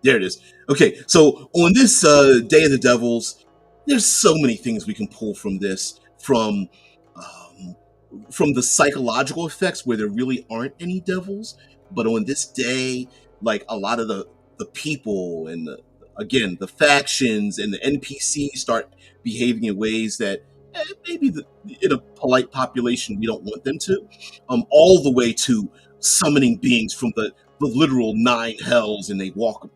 There it is. Okay, so on this Day of the Devils, there's so many things we can pull from this, from the psychological effects where there really aren't any devils, but on this day, like a lot of the people and again the factions and the NPCs start behaving in ways that maybe in a polite population we don't want them to, all the way to summoning beings from the literal nine hells, and they walk,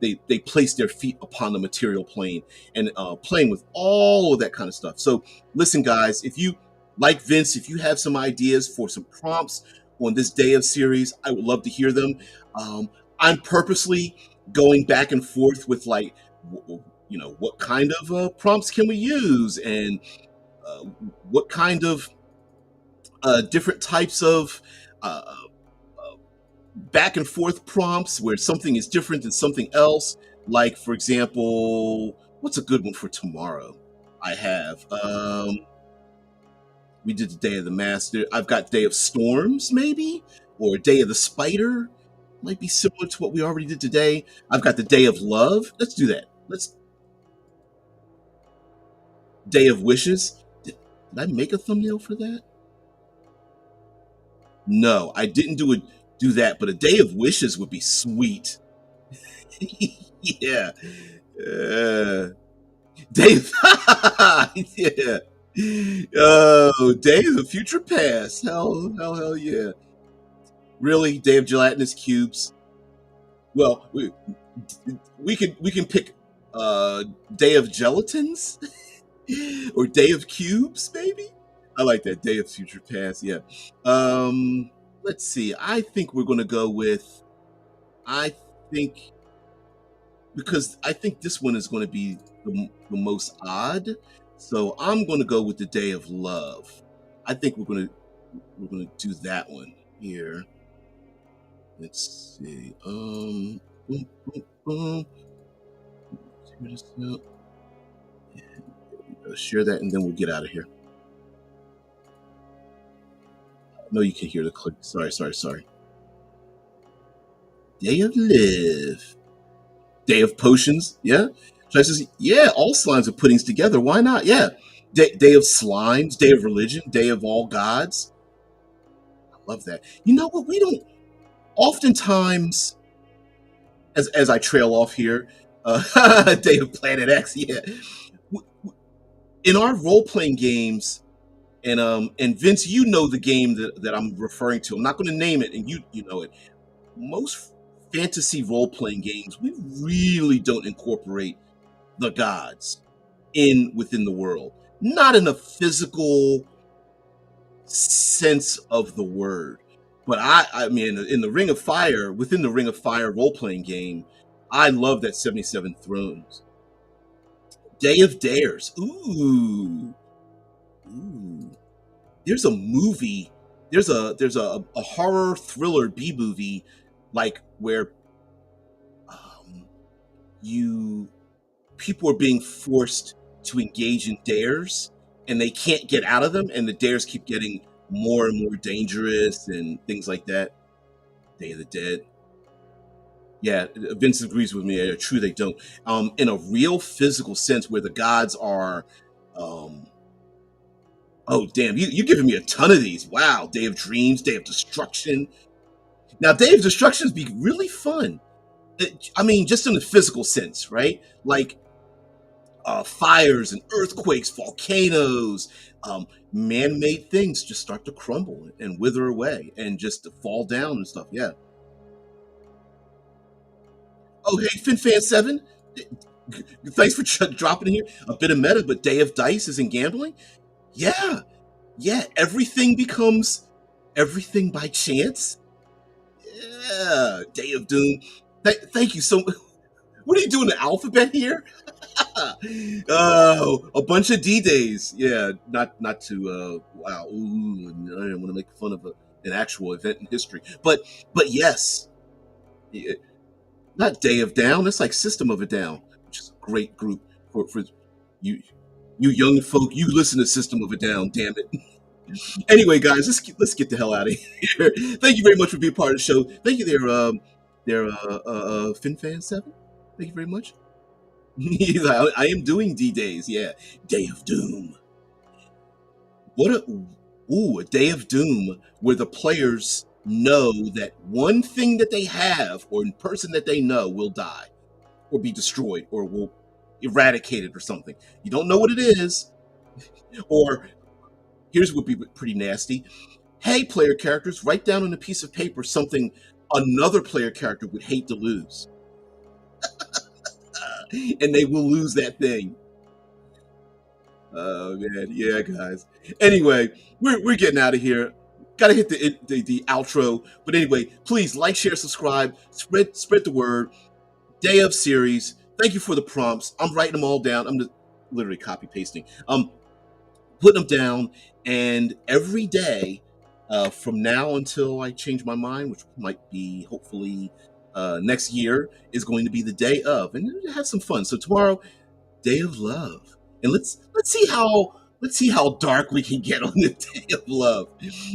they place their feet upon the material plane, and playing with all of that kind of stuff. So listen, guys, if you like Vince, if you have some ideas for some prompts on this Day of series, I would love to hear them. I'm purposely going back and forth with like, what kind of prompts can we use, and what kind of different types of back and forth prompts where something is different than something else. Like, for example, what's a good one for tomorrow? I have we did the Day of the Master. I've got Day of Storms, maybe, or Day of the Spider. Might be similar to what we already did today. I've got the Day of Love. Let's do that. Let's Day of Wishes. Did I make a thumbnail for that? No, I didn't do that, but a Day of Wishes would be sweet. Yeah. Day of yeah. Oh, Day of the Future Past. Hell yeah. Really, Day of Gelatinous Cubes. Well, we can pick Day of Gelatins or Day of Cubes, maybe. I like that, Day of Future Past. Yeah. Let's see. I think we're gonna go with. I think because I think this one is going to be the most odd. So I'm going to go with the Day of Love. I think we're going to do that one here. Let's see. Boom, boom, boom. Tear this up. And share that, and then we'll get out of here. No, you can hear the click. Sorry. Day of Live. Day of Potions. Yeah. Says, yeah, all slimes are puddings together. Why not? Yeah. Day of Slimes. Day of Religion. Day of All Gods. I love that. You know what? We don't oftentimes, as I trail off here, Day of Planet X, yeah. In our role playing games, and Vince, you know the game that I'm referring to. I'm not going to name it, and you know it. Most fantasy role playing games, we really don't incorporate the gods in within the world, not in a physical sense of the word. But I mean, in the Ring of Fire, within the Ring of Fire role playing game, I love that 77 Thrones. Day of Dares. Ooh. There's a movie. There's a horror thriller B movie, like where um, you people are being forced to engage in dares, and they can't get out of them, and the dares keep getting more and more dangerous and things like that. Day of the Dead. Yeah, Vince agrees with me. True, they don't. In a real physical sense, where the gods are. Um, oh, damn! You giving me a ton of these. Wow, Day of Dreams, Day of Destruction. Now, Day of Destructions be really fun. I mean, just in the physical sense, right? Like fires and earthquakes, volcanoes, man-made things just start to crumble and wither away and just to fall down and stuff. Yeah. Oh, hey, FinFan7, thanks for dropping in here. A bit of meta, but Day of Dice is in gambling. Yeah, yeah. Everything becomes everything by chance. Yeah. Day of Doom. Thank you so much. What are you doing? The alphabet here? Oh, a bunch of D-days. Yeah, not to wow. Ooh, I didn't want to make fun of an actual event in history, but yes, yeah, not Day of Down. It's like System of a Down, which is a great group for you. You young folk, you listen to System of a Down. Damn it. Anyway, guys, let's get the hell out of here. Thank you very much for being part of the show. Thank you, FinFan7. Thank you very much. I am doing D-days. Yeah, Day of Doom. What a Day of Doom where the players know that one thing that they have or person that they know will die or be destroyed or will eradicated or something. You don't know what it is. Or here's what would be pretty nasty. Hey, player characters, write down on a piece of paper something another player character would hate to lose. And they will lose that thing. Oh man, yeah, guys. Anyway, we're getting out of here. Got to hit the outro. But anyway, please like, share, subscribe, spread the word. Day of series. Thank you for the prompts. I'm writing them all down. I'm just literally copy pasting. Putting them down, and every day from now until I change my mind, which might be hopefully next year, is going to be the day of, and have some fun. So tomorrow, Day of Love, and let's see how dark we can get on the Day of Love,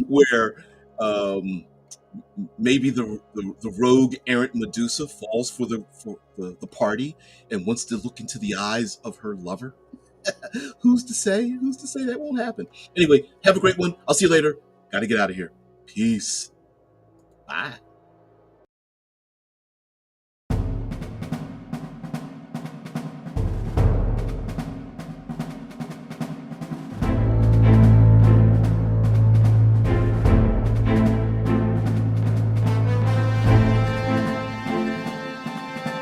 where maybe the rogue errant Medusa falls for the party and wants to look into the eyes of her lover. Who's to say? Who's to say that won't happen? Anyway, have a great one. I'll see you later. Got to get out of here. Peace. Bye.